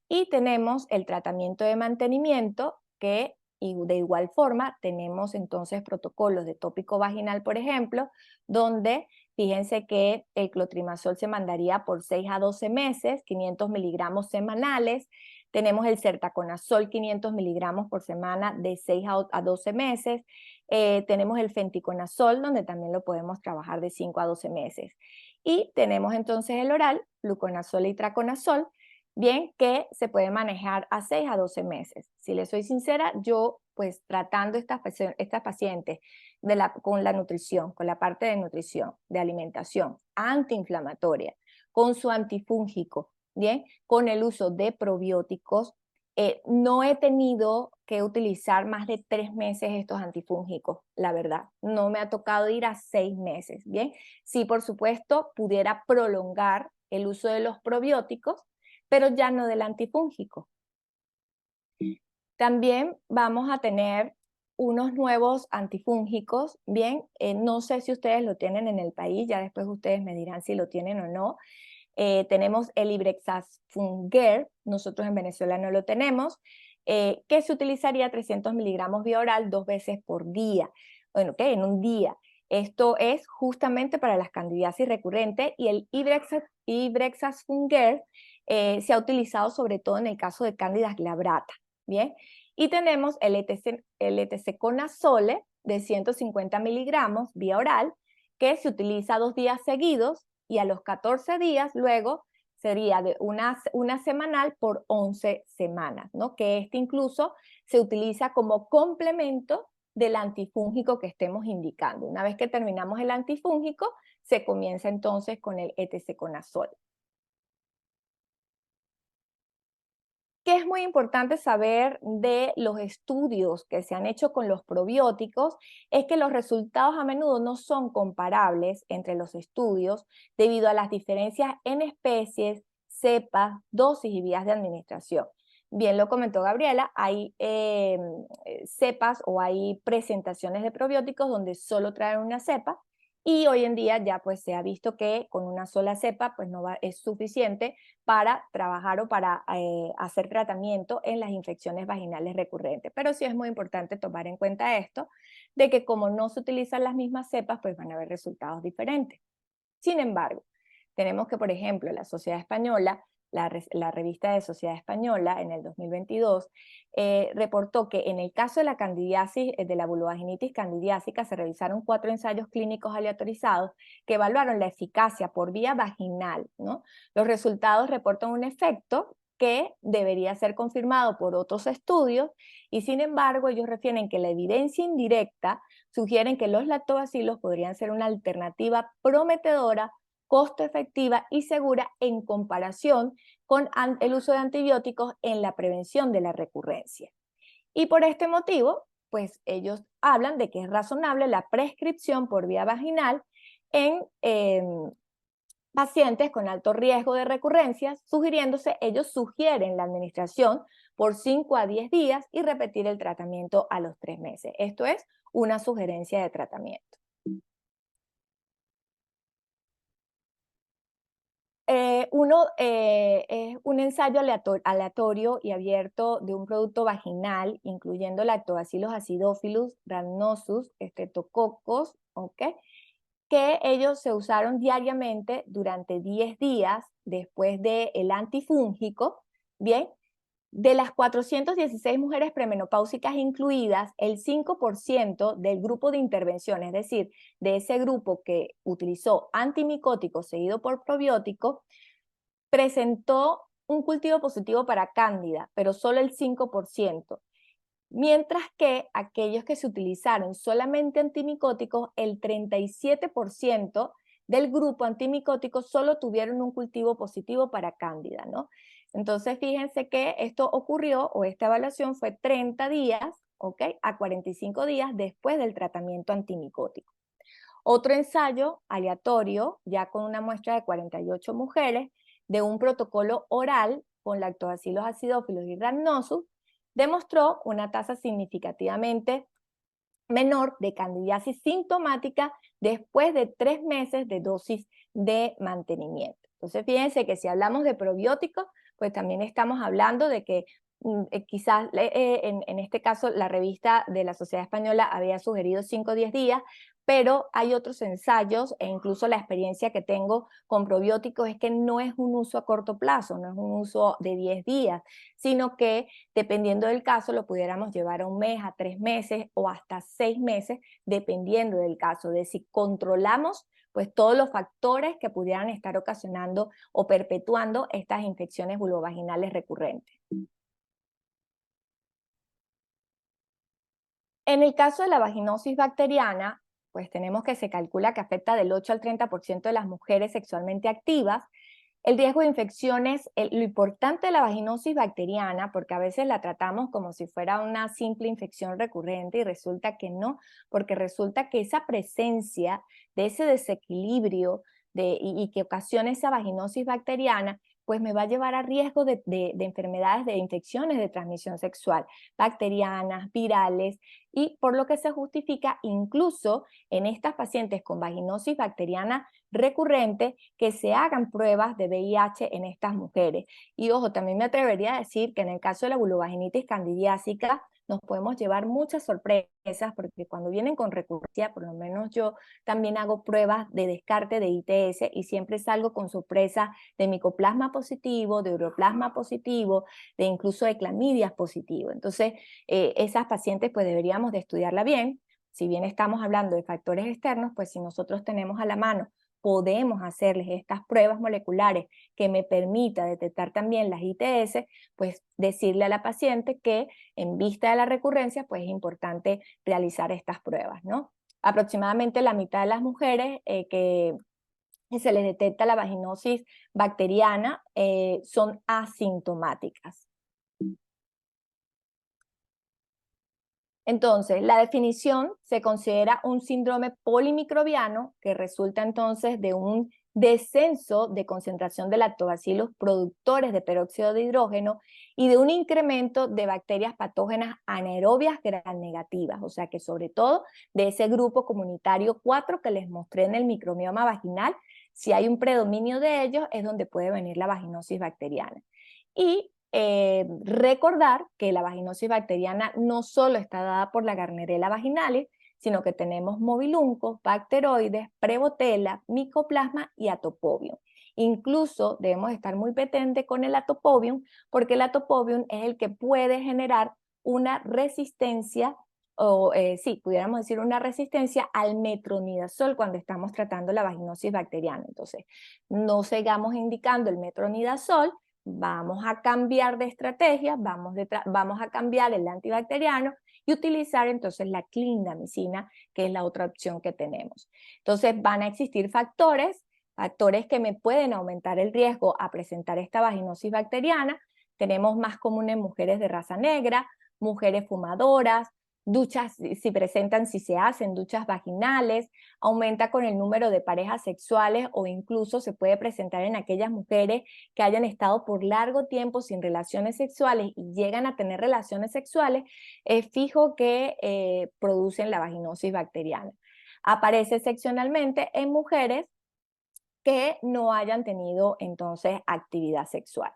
Y tenemos el tratamiento de mantenimiento que y de igual forma tenemos entonces protocolos de tópico vaginal, por ejemplo, donde fíjense que el clotrimazol se mandaría por 6 a 12 meses, 500 miligramos semanales. Tenemos el sertaconazol, 500 miligramos por semana de 6 a 12 meses. Tenemos el fenticonazol, donde también lo podemos trabajar de 5 a 12 meses. Y tenemos entonces el oral, fluconazol y traconazol, bien, que se puede manejar a 6 a 12 meses. Si les soy sincera, yo pues tratando estas pacientes con la nutrición, con la parte de nutrición, de alimentación, antiinflamatoria, con su antifúngico, bien, con el uso de probióticos, no he tenido que utilizar más de 3 meses estos antifúngicos, la verdad. No me ha tocado ir a 6 meses, bien. Sí, por supuesto, pudiera prolongar el uso de los probióticos, pero ya no del antifúngico. También vamos a tener unos nuevos antifúngicos, bien, no sé si ustedes lo tienen en el país, ya después ustedes me dirán si lo tienen o no. Tenemos el Ibrexafungerp, nosotros en Venezuela no lo tenemos, que se utilizaría 300 miligramos vía oral 2 veces por día, bueno, ¿qué? En un día. Esto es justamente para las candidiasis recurrentes y el Ibrexafungerp se ha utilizado sobre todo en el caso de Candida glabrata, ¿bien? Y tenemos el ETC-conazole de 150 miligramos vía oral, que se utiliza 2 días seguidos y a los 14 días luego sería de una semanal por 11 semanas, ¿no? Que incluso se utiliza como complemento del antifúngico que estemos indicando. Una vez que terminamos el antifúngico, se comienza entonces con el ETC-conazole. ¿Qué es muy importante saber de los estudios que se han hecho con los probióticos? Es que los resultados a menudo no son comparables entre los estudios debido a las diferencias en especies, cepas, dosis y vías de administración. Bien lo comentó Gabriela, hay cepas o hay presentaciones de probióticos donde solo traen una cepa, y hoy en día ya pues se ha visto que con una sola cepa pues es suficiente para trabajar o para hacer tratamiento en las infecciones vaginales recurrentes. Pero sí es muy importante tomar en cuenta esto, de que como no se utilizan las mismas cepas, pues van a haber resultados diferentes. Sin embargo, tenemos que, por ejemplo, la Sociedad Española, la revista de Sociedad Española en el 2022, reportó que en el caso de la candidiasis, de la vulvovaginitis candidiásica, se realizaron 4 ensayos clínicos aleatorizados que evaluaron la eficacia por vía vaginal, ¿no? Los resultados reportan un efecto que debería ser confirmado por otros estudios, y sin embargo ellos refieren que la evidencia indirecta sugieren que los lactobacilos podrían ser una alternativa prometedora, costo efectiva y segura en comparación con el uso de antibióticos en la prevención de la recurrencia. Y por este motivo, pues ellos hablan de que es razonable la prescripción por vía vaginal en pacientes con alto riesgo de recurrencias, ellos sugieren la administración por 5 a 10 días y repetir el tratamiento a los 3 meses. Esto es una sugerencia de tratamiento. Es un ensayo aleatorio y abierto de un producto vaginal, incluyendo Lactobacillus acidophilus, rhamnosus, Streptococcus, ¿ok? Que ellos se usaron diariamente durante 10 días después del antifúngico, ¿bien? De las 416 mujeres premenopáusicas incluidas, el 5% del grupo de intervención, es decir, de ese grupo que utilizó antimicóticos seguido por probióticos, presentó un cultivo positivo para cándida, pero solo el 5%. Mientras que aquellos que se utilizaron solamente antimicóticos, el 37% del grupo antimicótico solo tuvieron un cultivo positivo para cándida, ¿no? Entonces, fíjense que esto ocurrió, o esta evaluación fue 30 días, ¿ok? A 45 días después del tratamiento antimicótico. Otro ensayo aleatorio, ya con una muestra de 48 mujeres, de un protocolo oral con lactobacillus acidófilos y rhamnosus, demostró una tasa significativamente menor de candidiasis sintomática después de 3 meses de dosis de mantenimiento. Entonces, fíjense que si hablamos de probióticos, pues también estamos hablando de que quizás en este caso la revista de la Sociedad Española había sugerido 5 o 10 días, pero hay otros ensayos e incluso la experiencia que tengo con probióticos es que no es un uso a corto plazo, no es un uso de 10 días, sino que dependiendo del caso lo pudiéramos llevar a 1 mes, a 3 meses o hasta 6 meses, dependiendo del caso, de si controlamos pues todos los factores que pudieran estar ocasionando o perpetuando estas infecciones vulvovaginales recurrentes. En el caso de la vaginosis bacteriana, pues tenemos que se calcula que afecta del 8 al 30% de las mujeres sexualmente activas. El riesgo de infecciones, lo importante de la vaginosis bacteriana, porque a veces la tratamos como si fuera una simple infección recurrente y resulta que no, porque resulta que esa presencia de ese desequilibrio y que ocasiona esa vaginosis bacteriana, pues me va a llevar a riesgo de enfermedades, de infecciones de transmisión sexual, bacterianas, virales, y por lo que se justifica incluso en estas pacientes con vaginosis bacteriana recurrente que se hagan pruebas de VIH en estas mujeres. Y ojo, también me atrevería a decir que en el caso de la vulvovaginitis candidiásica nos podemos llevar muchas sorpresas porque cuando vienen con recurrencia, por lo menos yo también hago pruebas de descarte de ITS y siempre salgo con sorpresa de micoplasma positivo, de uroplasma positivo, de incluso de clamidias positivo. Entonces, esas pacientes pues deberíamos de estudiarla bien. Si bien estamos hablando de factores externos, pues si nosotros tenemos a la mano podemos hacerles estas pruebas moleculares que me permita detectar también las ITS, pues decirle a la paciente que en vista de la recurrencia, pues es importante realizar estas pruebas, ¿no? Aproximadamente la mitad de las mujeres que se les detecta la vaginosis bacteriana son asintomáticas. Entonces, la definición se considera un síndrome polimicrobiano que resulta entonces de un descenso de concentración de lactobacilos productores de peróxido de hidrógeno y de un incremento de bacterias patógenas anaerobias gram negativas, o sea que sobre todo de ese grupo comunitario 4 que les mostré en el microbioma vaginal, si hay un predominio de ellos es donde puede venir la vaginosis bacteriana. Y recordar que la vaginosis bacteriana no solo está dada por la Gardnerella vaginalis, sino que tenemos mobiluncos, bacteroides, prebotella, micoplasma y atopobium. Incluso debemos estar muy pendientes con el atopobium, porque el atopobium es el que puede generar una resistencia, o sí, pudiéramos decir una resistencia al metronidazol cuando estamos tratando la vaginosis bacteriana. Entonces, no sigamos indicando el metronidazol, vamos a cambiar de estrategia, vamos a cambiar el antibacteriano y utilizar entonces la clindamicina, que es la otra opción que tenemos. Entonces van a existir factores que me pueden aumentar el riesgo a presentar esta vaginosis bacteriana. Tenemos más común en mujeres de raza negra, mujeres fumadoras, duchas, si se hacen duchas vaginales, aumenta con el número de parejas sexuales o incluso se puede presentar en aquellas mujeres que hayan estado por largo tiempo sin relaciones sexuales y llegan a tener relaciones sexuales, es fijo que producen la vaginosis bacteriana. Aparece excepcionalmente en mujeres que no hayan tenido entonces actividad sexual.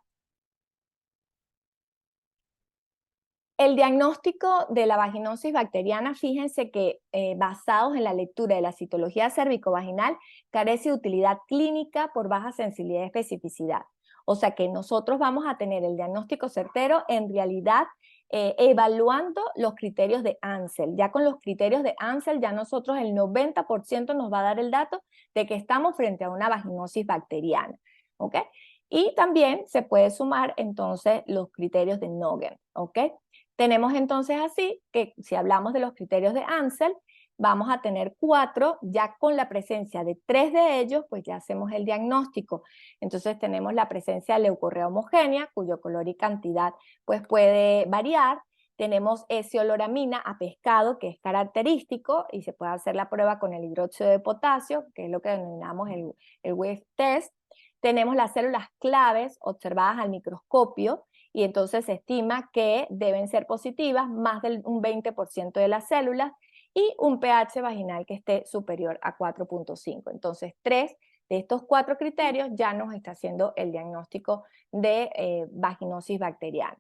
El diagnóstico de la vaginosis bacteriana, fíjense que basados en la lectura de la citología cervicovaginal, carece de utilidad clínica por baja sensibilidad y especificidad. O sea que nosotros vamos a tener el diagnóstico certero en realidad evaluando los criterios de Ansel. Ya con los criterios de Ansel, ya nosotros el 90% nos va a dar el dato de que estamos frente a una vaginosis bacteriana. ¿Ok? Y también se puede sumar entonces los criterios de Nogent, ¿ok? Tenemos entonces así que si hablamos de los criterios de Ansel, vamos a tener 4, ya con la presencia de 3 de ellos, pues ya hacemos el diagnóstico. Entonces tenemos la presencia de leucorrea homogénea, cuyo color y cantidad pues puede variar. Tenemos esioloramina a pescado, que es característico, y se puede hacer la prueba con el hidróxido de potasio, que es lo que denominamos el Wave test. Tenemos las células claves observadas al microscopio, y entonces se estima que deben ser positivas más del un 20% de las células, y un pH vaginal que esté superior a 4.5. Entonces, 3 de estos 4 criterios ya nos está haciendo el diagnóstico de vaginosis bacteriana.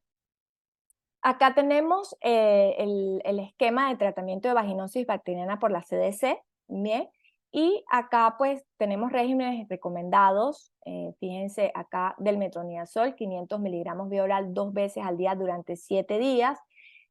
Acá tenemos el esquema de tratamiento de vaginosis bacteriana por la CDC, ¿bien? Y acá pues tenemos regímenes recomendados, fíjense acá del metronidazol, 500 miligramos vía oral 2 veces al día durante 7 días.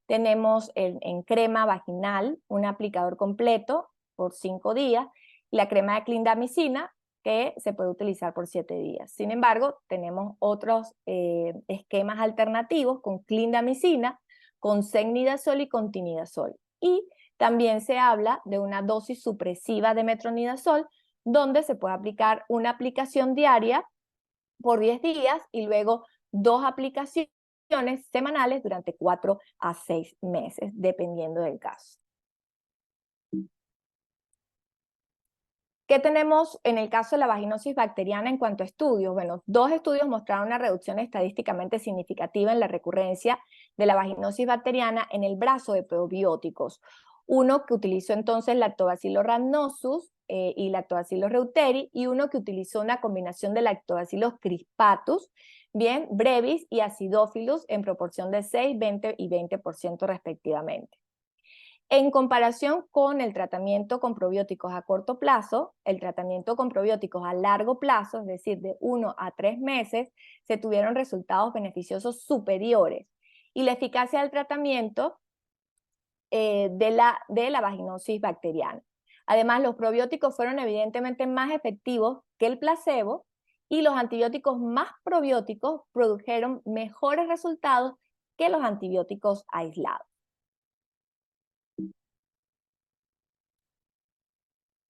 Tenemos en crema vaginal un aplicador completo por 5 días, y la crema de clindamicina que se puede utilizar por 7 días. Sin embargo, tenemos otros esquemas alternativos con clindamicina, con secnidazol y con tinidazol. Y también se habla de una dosis supresiva de metronidazol, donde se puede aplicar una aplicación diaria por 10 días y luego 2 aplicaciones semanales durante 4 a 6 meses, dependiendo del caso. ¿Qué tenemos en el caso de la vaginosis bacteriana en cuanto a estudios? Bueno, 2 estudios mostraron una reducción estadísticamente significativa en la recurrencia de la vaginosis bacteriana en el brazo de probióticos. Uno que utilizó entonces Lactobacillus rhamnosus y Lactobacillus reuteri, y uno que utilizó una combinación de Lactobacillus crispatus, bien, brevis y acidophilus en proporción de 6, 20 y 20% respectivamente. En comparación con el tratamiento con probióticos a corto plazo, el tratamiento con probióticos a largo plazo, es decir, de 1 a 3 meses, se tuvieron resultados beneficiosos superiores. Y la eficacia del tratamiento de la vaginosis bacteriana. Además, los probióticos fueron evidentemente más efectivos que el placebo, y los antibióticos más probióticos produjeron mejores resultados que los antibióticos aislados.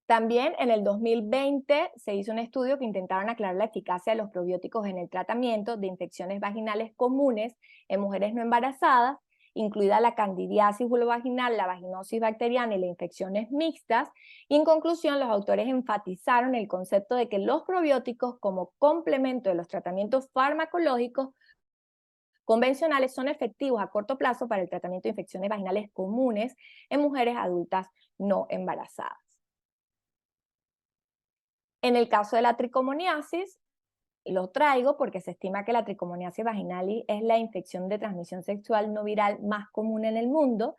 También en el 2020 se hizo un estudio que intentaron aclarar la eficacia de los probióticos en el tratamiento de infecciones vaginales comunes en mujeres no embarazadas, incluida la candidiasis vulvovaginal, la vaginosis bacteriana y las infecciones mixtas. Y en conclusión, los autores enfatizaron el concepto de que los probióticos, como complemento de los tratamientos farmacológicos convencionales, son efectivos a corto plazo para el tratamiento de infecciones vaginales comunes en mujeres adultas no embarazadas. En el caso de la tricomoniasis, lo traigo porque se estima que la tricomoniasis vaginalis es la infección de transmisión sexual no viral más común en el mundo,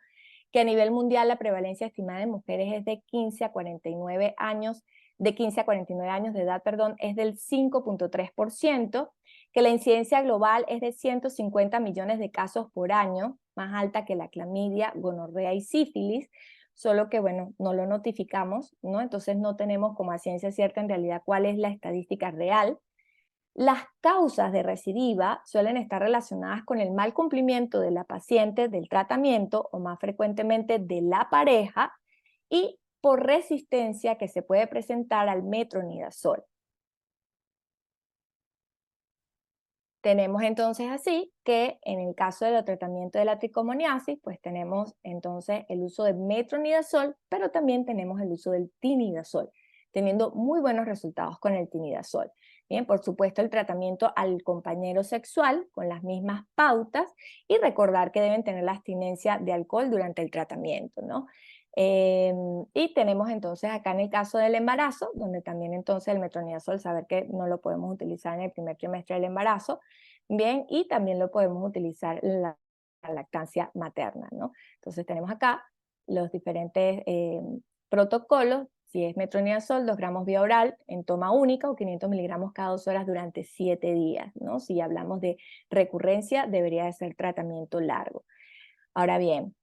que a nivel mundial la prevalencia estimada en mujeres es de 15 a 49 años, de 15 a 49 años de edad, perdón, es del 5.3%, que la incidencia global es de 150 millones de casos por año, más alta que la clamidia, gonorrea y sífilis, solo que, bueno, no lo notificamos, ¿no? Entonces no tenemos como a ciencia cierta en realidad cuál es la estadística real. Las causas de recidiva suelen estar relacionadas con el mal cumplimiento de la paciente del tratamiento, o más frecuentemente de la pareja, y por resistencia que se puede presentar al metronidazol. Tenemos entonces así que en el caso del tratamiento de la tricomoniasis, pues tenemos entonces el uso de metronidazol, pero también tenemos el uso del tinidazol, teniendo muy buenos resultados con el tinidazol. Bien, por supuesto el tratamiento al compañero sexual con las mismas pautas, y recordar que deben tener la abstinencia de alcohol durante el tratamiento, ¿no? Y tenemos entonces acá en el caso del embarazo, donde también entonces el metronidazol, saber que no lo podemos utilizar en el primer trimestre del embarazo, bien, y también lo podemos utilizar en la lactancia materna, ¿no? Entonces tenemos acá los diferentes protocolos. Si es metronidazol, 2 gramos vía oral en toma única o 500 miligramos cada 2 horas durante 7 días, ¿no? Si hablamos de recurrencia, debería de ser tratamiento largo. Ahora bien,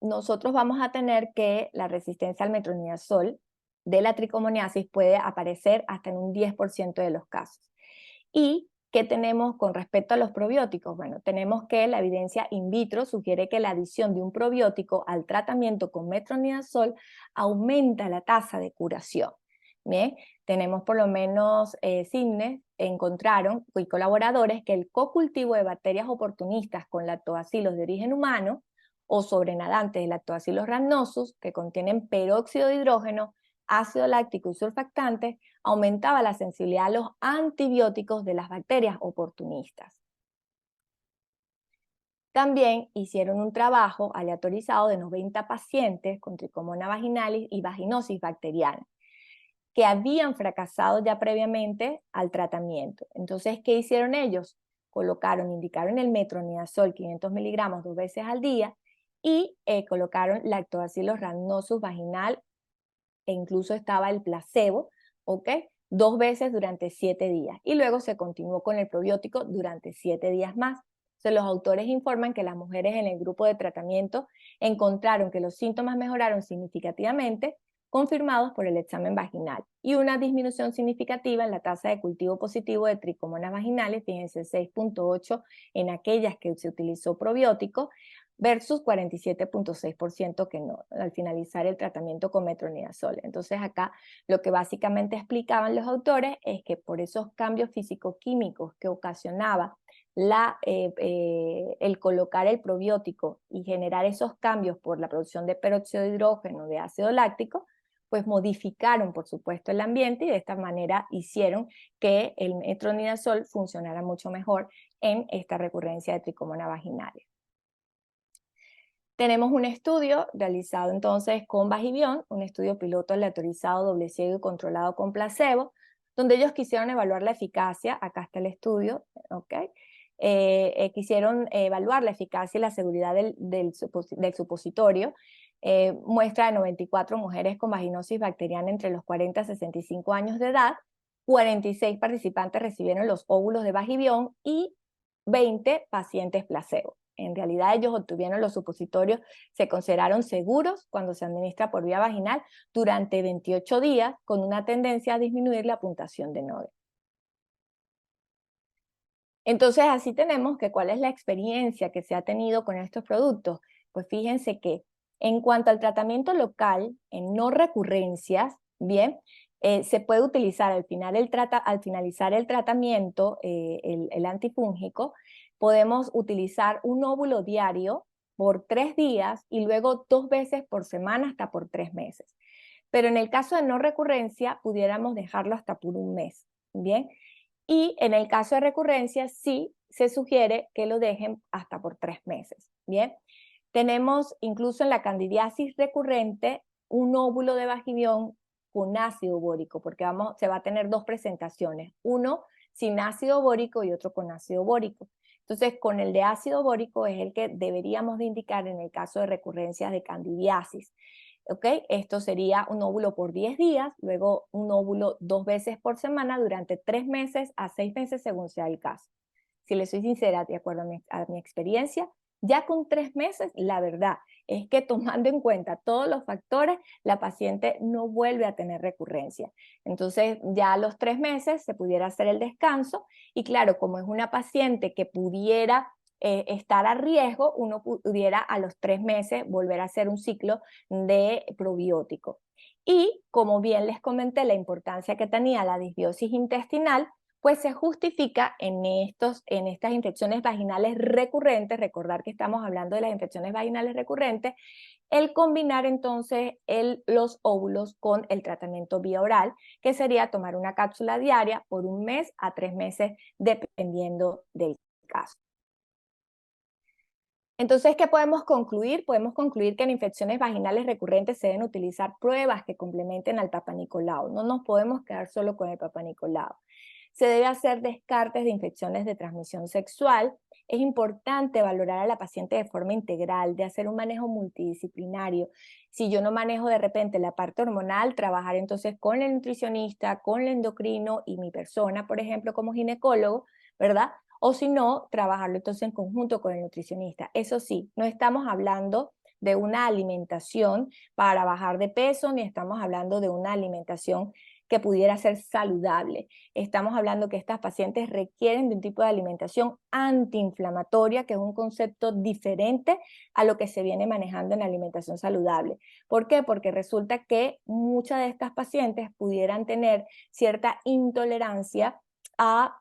nosotros vamos a tener que la resistencia al metronidazol de la tricomoniasis puede aparecer hasta en un 10% de los casos. ¿Y qué tenemos con respecto a los probióticos? Bueno, tenemos que la evidencia in vitro sugiere que la adición de un probiótico al tratamiento con metronidazol aumenta la tasa de curación. Bien, tenemos por lo menos CIGNE encontraron y colaboradores que el cocultivo de bacterias oportunistas con lactobacilos de origen humano o sobrenadantes de lactobacillus rhamnosus que contienen peróxido de hidrógeno, ácido láctico y surfactantes aumentaba la sensibilidad a los antibióticos de las bacterias oportunistas. También hicieron un trabajo aleatorizado de 90 pacientes con tricomona vaginalis y vaginosis bacteriana que habían fracasado ya previamente al tratamiento. Entonces, ¿qué hicieron ellos? Indicaron el metronidazol 500 miligramos 2 veces al día y colocaron lactobacillus rhamnosus vaginal e incluso estaba el placebo, ¿ok? 2 veces durante 7 días. Y luego se continuó con el probiótico durante 7 días más. Entonces, los autores informan que las mujeres en el grupo de tratamiento encontraron que los síntomas mejoraron significativamente, confirmados por el examen vaginal, y una disminución significativa en la tasa de cultivo positivo de tricomonas vaginales, fíjense, 6.8 en aquellas que se utilizó probiótico, versus 47.6% que no, al finalizar el tratamiento con metronidazol. Entonces acá lo que básicamente explicaban los autores es que por esos cambios físico-químicos que ocasionaba el colocar el probiótico y generar esos cambios por la producción de peróxido de hidrógeno, de ácido láctico, pues modificaron, por supuesto, el ambiente y de esta manera hicieron que el metronidazol funcionara mucho mejor en esta recurrencia de tricomona vaginales. Tenemos un estudio realizado entonces con Bajibion, un estudio piloto aleatorizado, doble ciego y controlado con placebo, donde ellos quisieron evaluar la eficacia, acá está el estudio, ¿ok? Quisieron evaluar la eficacia y la seguridad del supositorio, muestra de 94 mujeres con vaginosis bacteriana entre los 40 y 65 años de edad, 46 participantes recibieron los óvulos de Bajibion y 20 pacientes placebo. En realidad ellos obtuvieron los supositorios, se consideraron seguros cuando se administra por vía vaginal durante 28 días con una tendencia a disminuir la puntuación de Nobel. Entonces así tenemos que cuál es la experiencia que se ha tenido con estos productos. Pues fíjense que en cuanto al tratamiento local, en no recurrencias, bien, se puede utilizar al finalizar el tratamiento, el antifúngico, podemos utilizar un óvulo diario por 3 días y luego 2 veces por semana hasta por 3 meses. Pero en el caso de no recurrencia, pudiéramos dejarlo hasta por 1 mes, ¿bien? Y en el caso de recurrencia, sí se sugiere que lo dejen hasta por 3 meses, ¿bien? Tenemos incluso en la candidiasis recurrente un óvulo de Bajibion con ácido bórico, porque se va a tener 2 presentaciones, uno sin ácido bórico y otro con ácido bórico. Entonces, con el de ácido bórico es el que deberíamos de indicar en el caso de recurrencias de candidiasis. ¿Ok? Esto sería un óvulo por 10 días, luego un óvulo 2 veces por semana durante 3 meses a 6 meses según sea el caso. Si le soy sincera, de acuerdo a mi experiencia, ya con 3 meses, la verdad es que tomando en cuenta todos los factores, la paciente no vuelve a tener recurrencia. Entonces, ya a los 3 meses se pudiera hacer el descanso y claro, como es una paciente que pudiera estar a riesgo, uno pudiera a los 3 meses volver a hacer un ciclo de probiótico. Y como bien les comenté, la importancia que tenía la disbiosis intestinal, pues se justifica en estas infecciones vaginales recurrentes, recordar que estamos hablando de las infecciones vaginales recurrentes, el combinar entonces los óvulos con el tratamiento vía oral, que sería tomar una cápsula diaria por 1 mes a 3 meses, dependiendo del caso. Entonces, ¿qué podemos concluir? Podemos concluir que en infecciones vaginales recurrentes se deben utilizar pruebas que complementen al Papa Nicolau. No nos podemos quedar solo con el Papa Nicolau. Se debe hacer descartes de infecciones de transmisión sexual. Es importante valorar a la paciente de forma integral, de hacer un manejo multidisciplinario. Si yo no manejo de repente la parte hormonal, trabajar entonces con el nutricionista, con el endocrino y mi persona, por ejemplo, como ginecólogo, ¿verdad? O si no, trabajarlo entonces en conjunto con el nutricionista. Eso sí, no estamos hablando de una alimentación para bajar de peso, ni estamos hablando de una alimentación que pudiera ser saludable. Estamos hablando que estas pacientes requieren de un tipo de alimentación antiinflamatoria, que es un concepto diferente a lo que se viene manejando en la alimentación saludable. ¿Por qué? Porque resulta que muchas de estas pacientes pudieran tener cierta intolerancia a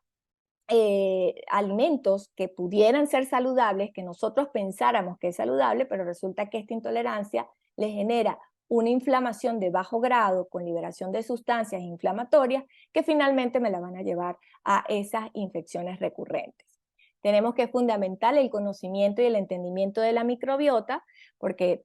alimentos que pudieran ser saludables, que nosotros pensáramos que es saludable, pero resulta que esta intolerancia les genera una inflamación de bajo grado con liberación de sustancias inflamatorias que finalmente me la van a llevar a esas infecciones recurrentes. Tenemos que fundamentar el conocimiento y el entendimiento de la microbiota, porque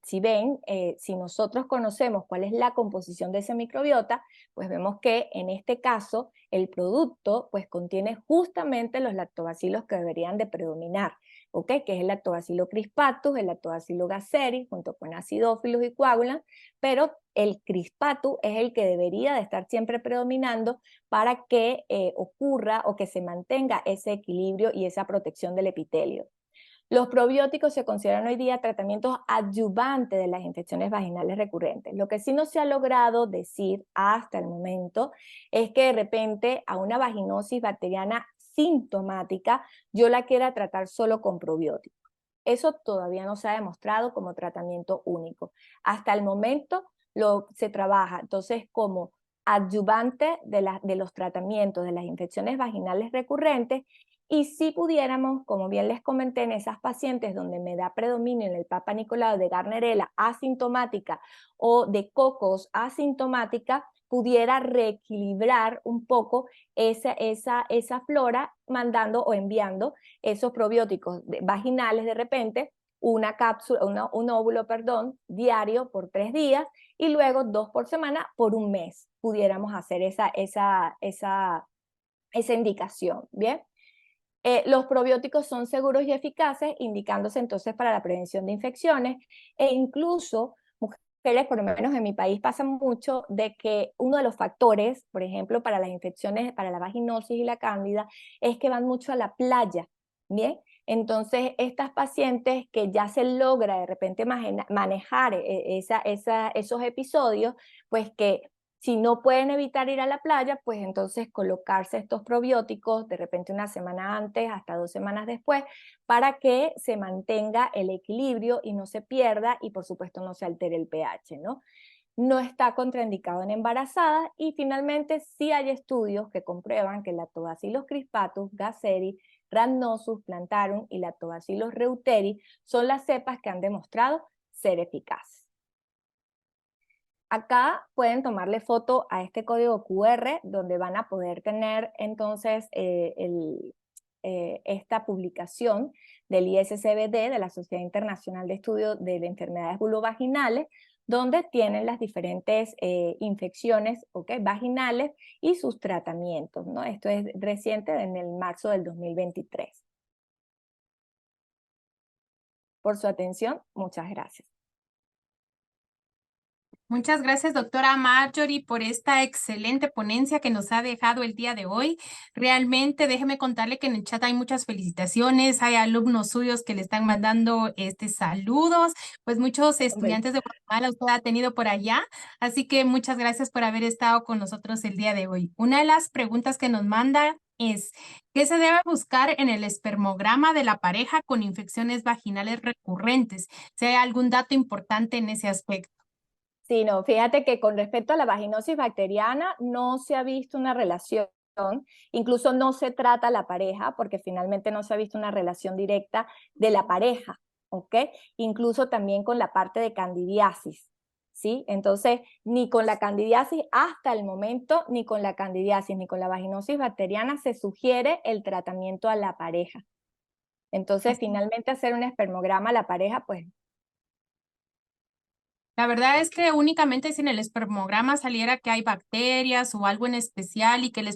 si ven, si nosotros conocemos cuál es la composición de esa microbiota, pues vemos que en este caso el producto pues contiene justamente los lactobacilos que deberían de predominar, ¿ok? Que es el lactobacilo crispatus, el lactobacilo gazeris, junto con acidófilos y coagulans, pero el crispatus es el que debería de estar siempre predominando para que ocurra o que se mantenga ese equilibrio y esa protección del epitelio. Los probióticos se consideran hoy día tratamientos adyuvantes de las infecciones vaginales recurrentes. Lo que sí no se ha logrado decir hasta el momento es que de repente a una vaginosis bacteriana sintomática yo la quiera tratar solo con probióticos. Eso todavía no se ha demostrado como tratamiento único. Hasta el momento se trabaja entonces como adyuvante de los tratamientos de las infecciones vaginales recurrentes. Y si pudiéramos, como bien les comenté, en esas pacientes donde me da predominio en el Papa Nicolau de Gardnerella asintomática o de cocos asintomática, pudiera reequilibrar un poco esa flora mandando o enviando esos probióticos vaginales de repente, una cápsula, un óvulo, perdón, diario por 3 días y luego 2 por semana por un mes. Pudiéramos hacer esa indicación, ¿bien? Los probióticos son seguros y eficaces, indicándose entonces para la prevención de infecciones e incluso mujeres, por lo menos en mi país pasa mucho, de que uno de los factores, por ejemplo, para las infecciones, para la vaginosis y la cándida, es que van mucho a la playa, ¿bien? Entonces, estas pacientes que ya se logra de repente manejar esos episodios, pues que si no pueden evitar ir a la playa, pues entonces colocarse estos probióticos de repente una semana antes, hasta 2 semanas después, para que se mantenga el equilibrio y no se pierda y por supuesto no se altere el pH, ¿no? No está contraindicado en embarazadas y finalmente sí hay estudios que comprueban que Lactobacillus crispatus, gazeris, rhamnosus plantarum y Lactobacillus reuteri son las cepas que han demostrado ser eficaces. Acá pueden tomarle foto a este código QR donde van a poder tener entonces esta publicación del ISCBD, de la Sociedad Internacional de Estudio de Enfermedades Vulvovaginales, donde tienen las diferentes infecciones vaginales y sus tratamientos, ¿no? Esto es reciente, en el marzo del 2023. Por su atención, muchas gracias. Muchas gracias, doctora Marjorie, por esta excelente ponencia que nos ha dejado el día de hoy. Realmente, déjeme contarle que en el chat hay muchas felicitaciones, hay alumnos suyos que le están mandando saludos, pues muchos estudiantes de Guatemala usted ha tenido por allá, así que muchas gracias por haber estado con nosotros el día de hoy. Una de las preguntas que nos manda es, ¿qué se debe buscar en el espermograma de la pareja con infecciones vaginales recurrentes? Si hay algún dato importante en ese aspecto. Sí, no, fíjate que con respecto a la vaginosis bacteriana no se ha visto una relación, incluso no se trata la pareja porque finalmente no se ha visto una relación directa de la pareja, ¿ok? Incluso también con la parte de candidiasis, ¿sí? Entonces, ni con la candidiasis hasta el momento, ni con la candidiasis, ni con la vaginosis bacteriana se sugiere el tratamiento a la pareja. Entonces, finalmente hacer un espermograma a la pareja, pues La verdad es que únicamente si en el espermograma saliera que hay bacterias o algo en especial y que el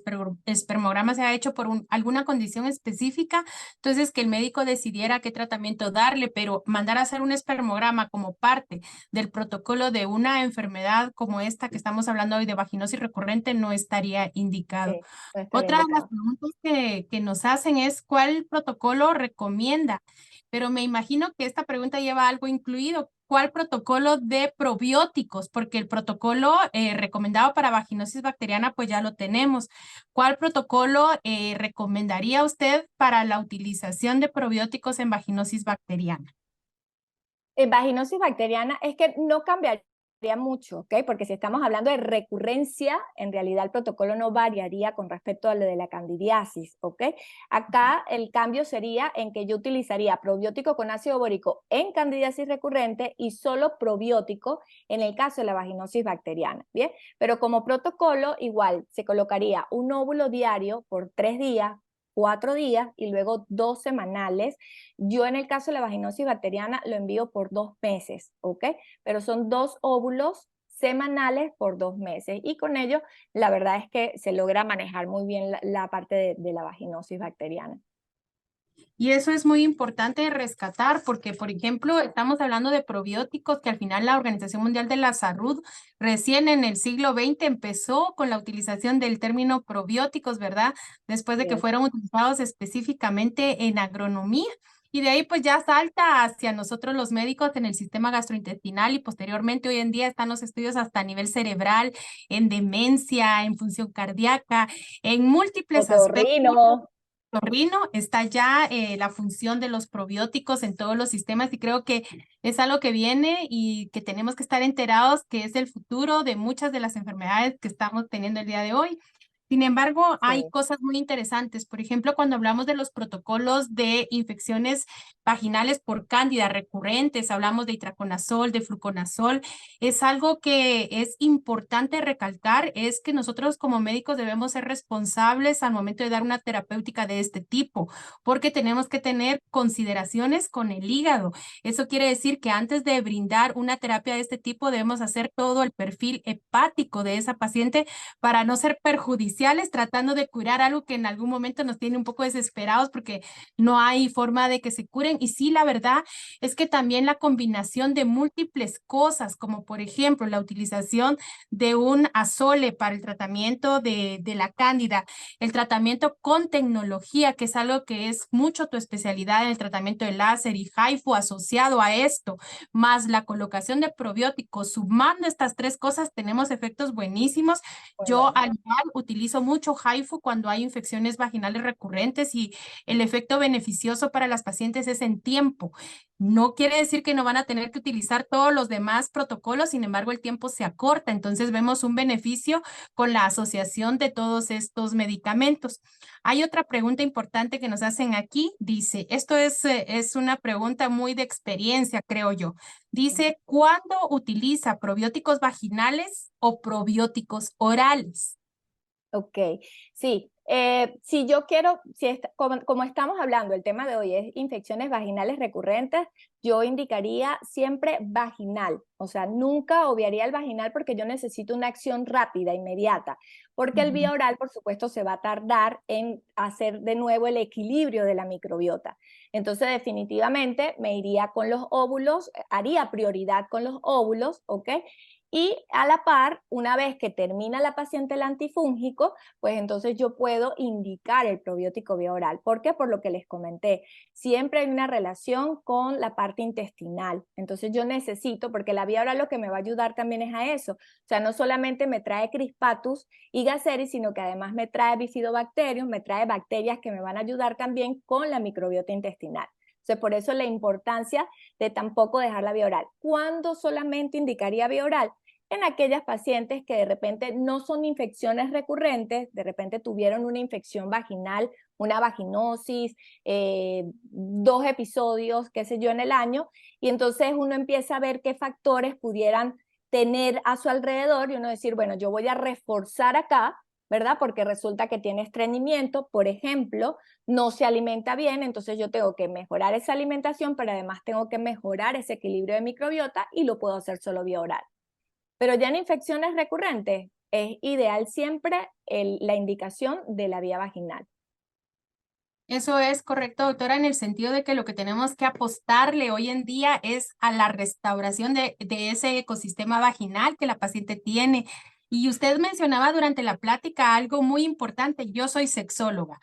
espermograma se ha hecho por alguna condición específica, entonces que el médico decidiera qué tratamiento darle, pero mandar a hacer un espermograma como parte del protocolo de una enfermedad como esta que estamos hablando hoy de vaginosis recurrente no estaría indicado. Sí, no estaría Otra de las indicado. preguntas que nos hacen es ¿cuál protocolo recomienda? Pero me imagino que esta pregunta lleva algo incluido. ¿Cuál protocolo de probióticos? Porque el protocolo recomendado para vaginosis bacteriana, pues ya lo tenemos. ¿Cuál protocolo recomendaría usted para la utilización de probióticos en vaginosis bacteriana? Vaginosis bacteriana es que no cambiaría mucho, ¿ok? Porque si estamos hablando de recurrencia, en realidad el protocolo no variaría con respecto a lo de la candidiasis, ¿ok? Acá el cambio sería en que yo utilizaría probiótico con ácido bórico en candidiasis recurrente y solo probiótico en el caso de la vaginosis bacteriana, ¿bien? Pero como protocolo, igual se colocaría un óvulo diario por 3 días, 4 días y luego 2 semanales. Yo en el caso de la vaginosis bacteriana lo envío por 2 meses, ¿ok? Pero son 2 óvulos semanales por 2 meses y con ello la verdad es que se logra manejar muy bien la parte de la vaginosis bacteriana. Y eso es muy importante rescatar porque, por ejemplo, estamos hablando de probióticos que al final la Organización Mundial de la Salud recién en el siglo XX empezó con la utilización del término probióticos, ¿verdad? Después de que Bien. fueron utilizados específicamente en agronomía. Y de ahí pues ya salta hacia nosotros los médicos en el sistema gastrointestinal y posteriormente hoy en día están los estudios hasta a nivel cerebral, en demencia, en función cardíaca, en múltiples aspectos Otorrino. otorrino, está ya la función de los probióticos en todos los sistemas y creo que es algo que viene y que tenemos que estar enterados que es el futuro de muchas de las enfermedades que estamos teniendo el día de hoy. Sin embargo, hay Sí. cosas muy interesantes. Por ejemplo, cuando hablamos de los protocolos de infecciones vaginales por cándida recurrentes, hablamos de itraconazol, de fluconazol, es algo que es importante recalcar, es que nosotros como médicos debemos ser responsables al momento de dar una terapéutica de este tipo, porque tenemos que tener consideraciones con el hígado. Eso quiere decir que antes de brindar una terapia de este tipo, debemos hacer todo el perfil hepático de esa paciente para no ser perjudiciales, tratando de curar algo que en algún momento nos tiene un poco desesperados porque no hay forma de que se curen. Y sí, la verdad es que también la combinación de múltiples cosas, como por ejemplo la utilización de un azole para el tratamiento de la cándida, el tratamiento con tecnología, que es algo que es mucho tu especialidad en el tratamiento de láser y HIFU asociado a esto, más la colocación de probióticos, sumando estas tres cosas, tenemos efectos buenísimos. Muy Yo bueno. al igual utilizo mucho HIFU cuando hay infecciones vaginales recurrentes y el efecto beneficioso para las pacientes es en tiempo. No quiere decir que no van a tener que utilizar todos los demás protocolos, sin embargo, el tiempo se acorta. Entonces vemos un beneficio con la asociación de todos estos medicamentos. Hay otra pregunta importante que nos hacen aquí. Dice, esto es una pregunta muy de experiencia, creo yo. Dice, ¿cuándo utiliza probióticos vaginales o probióticos orales? Ok, sí. Si yo quiero, como estamos hablando, el tema de hoy es infecciones vaginales recurrentes, yo indicaría siempre vaginal, o sea, nunca obviaría el vaginal porque yo necesito una acción rápida, inmediata, porque el vía oral, por supuesto, se va a tardar en hacer de nuevo el equilibrio de la microbiota. Entonces, definitivamente me iría con los óvulos, haría prioridad con los óvulos, ¿ok? Y a la par, una vez que termina la paciente el antifúngico, pues entonces yo puedo indicar el probiótico vía oral. ¿Por qué? Por lo que les comenté. Siempre hay una relación con la parte intestinal. Entonces yo necesito, porque la vía oral lo que me va a ayudar también es a eso. O sea, no solamente me trae Crispatus y Gaceris, sino que además me trae Bifidobacterium, me trae bacterias que me van a ayudar también con la microbiota intestinal. Entonces, por eso la importancia de tampoco dejar la vía oral. ¿Cuándo solamente indicaría vía oral? En aquellas pacientes que de repente no son infecciones recurrentes, de repente tuvieron una infección vaginal, una vaginosis, 2 episodios, qué sé yo, en el año, y entonces uno empieza a ver qué factores pudieran tener a su alrededor y uno decir, bueno, yo voy a reforzar acá ¿verdad? Porque resulta que tiene estreñimiento, por ejemplo, no se alimenta bien, entonces yo tengo que mejorar esa alimentación, pero además tengo que mejorar ese equilibrio de microbiota y lo puedo hacer solo vía oral. Pero ya en infecciones recurrentes es ideal siempre la indicación de la vía vaginal. Eso es correcto, doctora, en el sentido de que lo que tenemos que apostarle hoy en día es a la restauración de ese ecosistema vaginal que la paciente tiene. Y usted mencionaba durante la plática algo muy importante. Yo soy sexóloga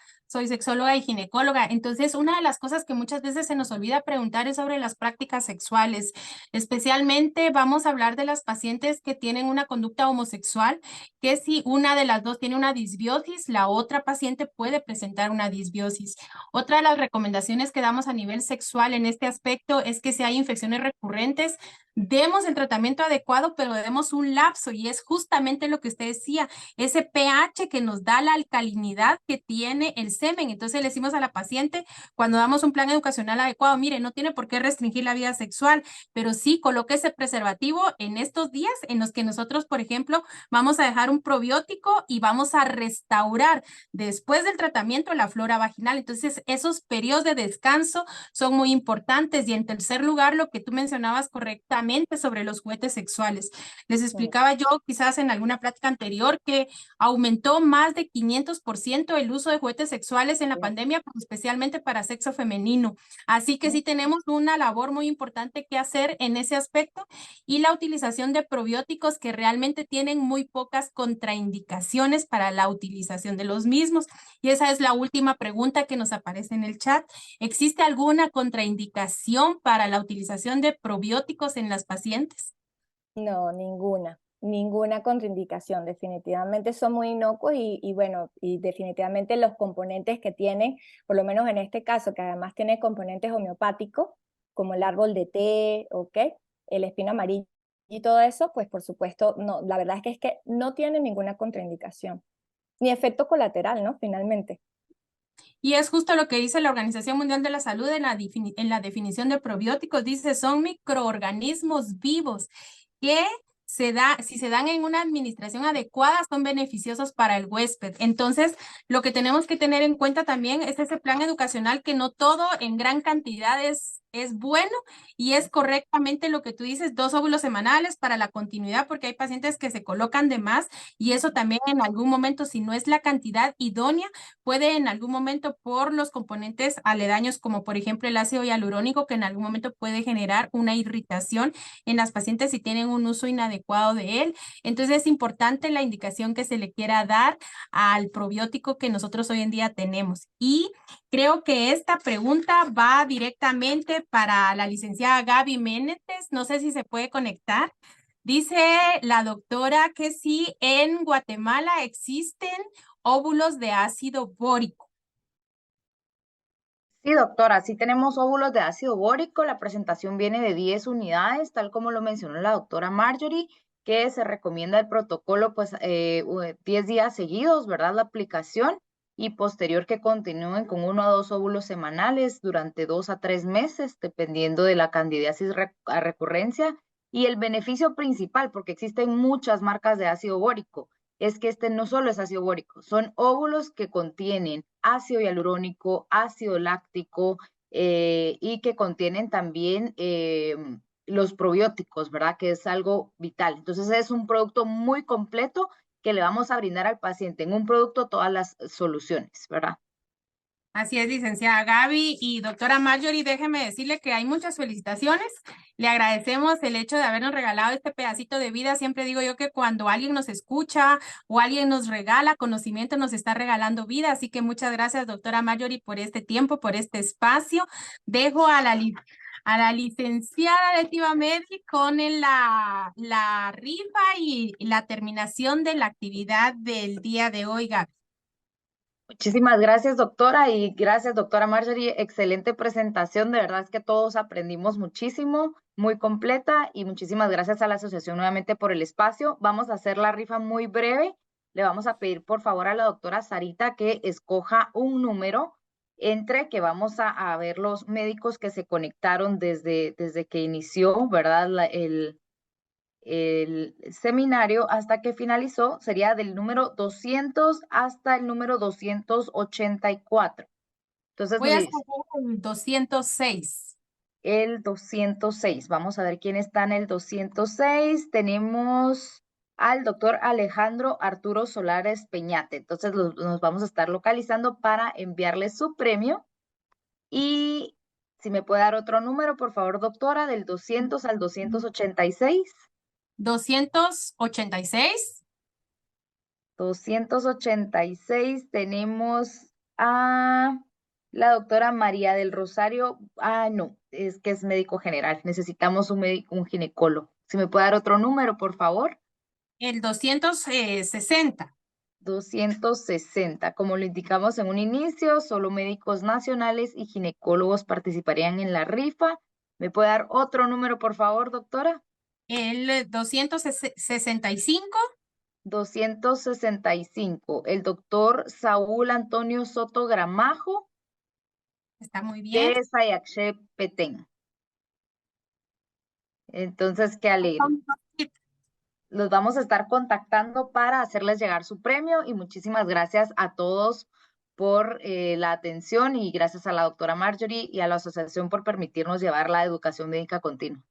y ginecóloga. Entonces, una de las cosas que muchas veces se nos olvida preguntar es sobre las prácticas sexuales. Especialmente vamos a hablar de las pacientes que tienen una conducta homosexual, que si una de las dos tiene una disbiosis, la otra paciente puede presentar una disbiosis. Otra de las recomendaciones que damos a nivel sexual en este aspecto es que si hay infecciones recurrentes, demos el tratamiento adecuado, pero demos un lapso, y es justamente lo que usted decía, ese pH que nos da la alcalinidad que tiene el semen. Entonces le decimos a la paciente, cuando damos un plan educacional adecuado, mire, no tiene por qué restringir la vida sexual, pero sí coloque ese preservativo en estos días en los que nosotros, por ejemplo, vamos a dejar un probiótico y vamos a restaurar después del tratamiento la flora vaginal. Entonces, esos periodos de descanso son muy importantes. Y en tercer lugar, lo que tú mencionabas correctamente sobre los juguetes sexuales. Les explicaba yo quizás en alguna plática anterior que aumentó más de 500% el uso de juguetes sexuales en la pandemia, especialmente para sexo femenino. Así que sí tenemos una labor muy importante que hacer en ese aspecto, y la utilización de probióticos que realmente tienen muy pocas contraindicaciones para la utilización de los mismos. Y esa es la última pregunta que nos aparece en el chat. ¿Existe alguna contraindicación para la utilización de probióticos en las pacientes? No, ninguna contraindicación. Definitivamente son muy inocuos y bueno, y definitivamente los componentes que tienen, por lo menos en este caso, que además tiene componentes homeopáticos, como el árbol de té, ¿ok? El espino amarillo y todo eso, pues por supuesto, no, la verdad es que no tiene ninguna contraindicación, ni efecto colateral, ¿no? Finalmente. Y es justo lo que dice la Organización Mundial de la Salud en la definición de probióticos. Dice, son microorganismos vivos que si se dan en una administración adecuada, son beneficiosos para el huésped. Entonces, lo que tenemos que tener en cuenta también es ese plan educacional, que no todo en gran cantidad es bueno, y es correctamente lo que tú dices, 2 óvulos semanales para la continuidad, porque hay pacientes que se colocan de más, y eso también en algún momento, si no es la cantidad idónea, puede en algún momento, por los componentes aledaños, como por ejemplo el ácido hialurónico, que en algún momento puede generar una irritación en las pacientes si tienen un uso inadecuado de él. Entonces es importante la indicación que se le quiera dar al probiótico que nosotros hoy en día tenemos. Y creo que esta pregunta va directamente para la licenciada Gaby Menetes. No sé si se puede conectar. Dice la doctora que sí, en Guatemala existen óvulos de ácido bórico. Sí, doctora, sí tenemos óvulos de ácido bórico. La presentación viene de 10 unidades, tal como lo mencionó la doctora Marjorie, que se recomienda el protocolo, pues 10 días seguidos, ¿verdad? La aplicación, y posterior que continúen con 1 a 2 óvulos semanales durante 2 a 3 meses, dependiendo de la candidiasis a recurrencia. Y el beneficio principal, porque existen muchas marcas de ácido bórico, es que este no solo es ácido bórico, son óvulos que contienen ácido hialurónico, ácido láctico, y que contienen también los probióticos, ¿verdad? Que es algo vital. Entonces es un producto muy completo que le vamos a brindar al paciente. En un producto todas las soluciones, ¿verdad? Así es, licenciada Gaby. Y doctora Marjorie, déjeme decirle que hay muchas felicitaciones. Le agradecemos el hecho de habernos regalado este pedacito de vida. Siempre digo yo que cuando alguien nos escucha o alguien nos regala conocimiento, nos está regalando vida. Así que muchas gracias, doctora Marjorie, por este tiempo, por este espacio. Dejo a la licenciada Leti Medi con la rifa y la terminación de la actividad del día de hoy, Gaby. Muchísimas gracias, doctora, y gracias, doctora Marjorie. Excelente presentación. De verdad es que todos aprendimos muchísimo, muy completa, y muchísimas gracias a la asociación nuevamente por el espacio. Vamos a hacer la rifa muy breve. Le vamos a pedir, por favor, a la doctora Sarita que escoja un número entre que vamos a ver los médicos que se conectaron desde que inició, ¿verdad? el seminario hasta que finalizó sería del número 200 hasta el número 284. Entonces, Voy a Luis, escoger el 206. el 206. Vamos a ver quién está en el 206. Tenemos al doctor Alejandro Arturo Solares Peñate. Entonces nos vamos a estar localizando para enviarle su premio. Y si me puede dar otro número, por favor, doctora, del 200 al 286. 286. 286 tenemos a la doctora María del Rosario. Ah, no, es que es médico general. Necesitamos un ginecólogo. Si me puede dar otro número, por favor. El 260. 260. Como lo indicamos en un inicio, solo médicos nacionales y ginecólogos participarían en la rifa. ¿Me puede dar otro número, por favor, doctora? El 265. 265. El doctor Saúl Antonio Soto Gramajo Está muy bien. de Sayaxche Petén. Entonces, qué alegre. Los vamos a estar contactando para hacerles llegar su premio y muchísimas gracias a todos por la atención y gracias a la doctora Marjorie y a la asociación por permitirnos llevar la educación médica continua.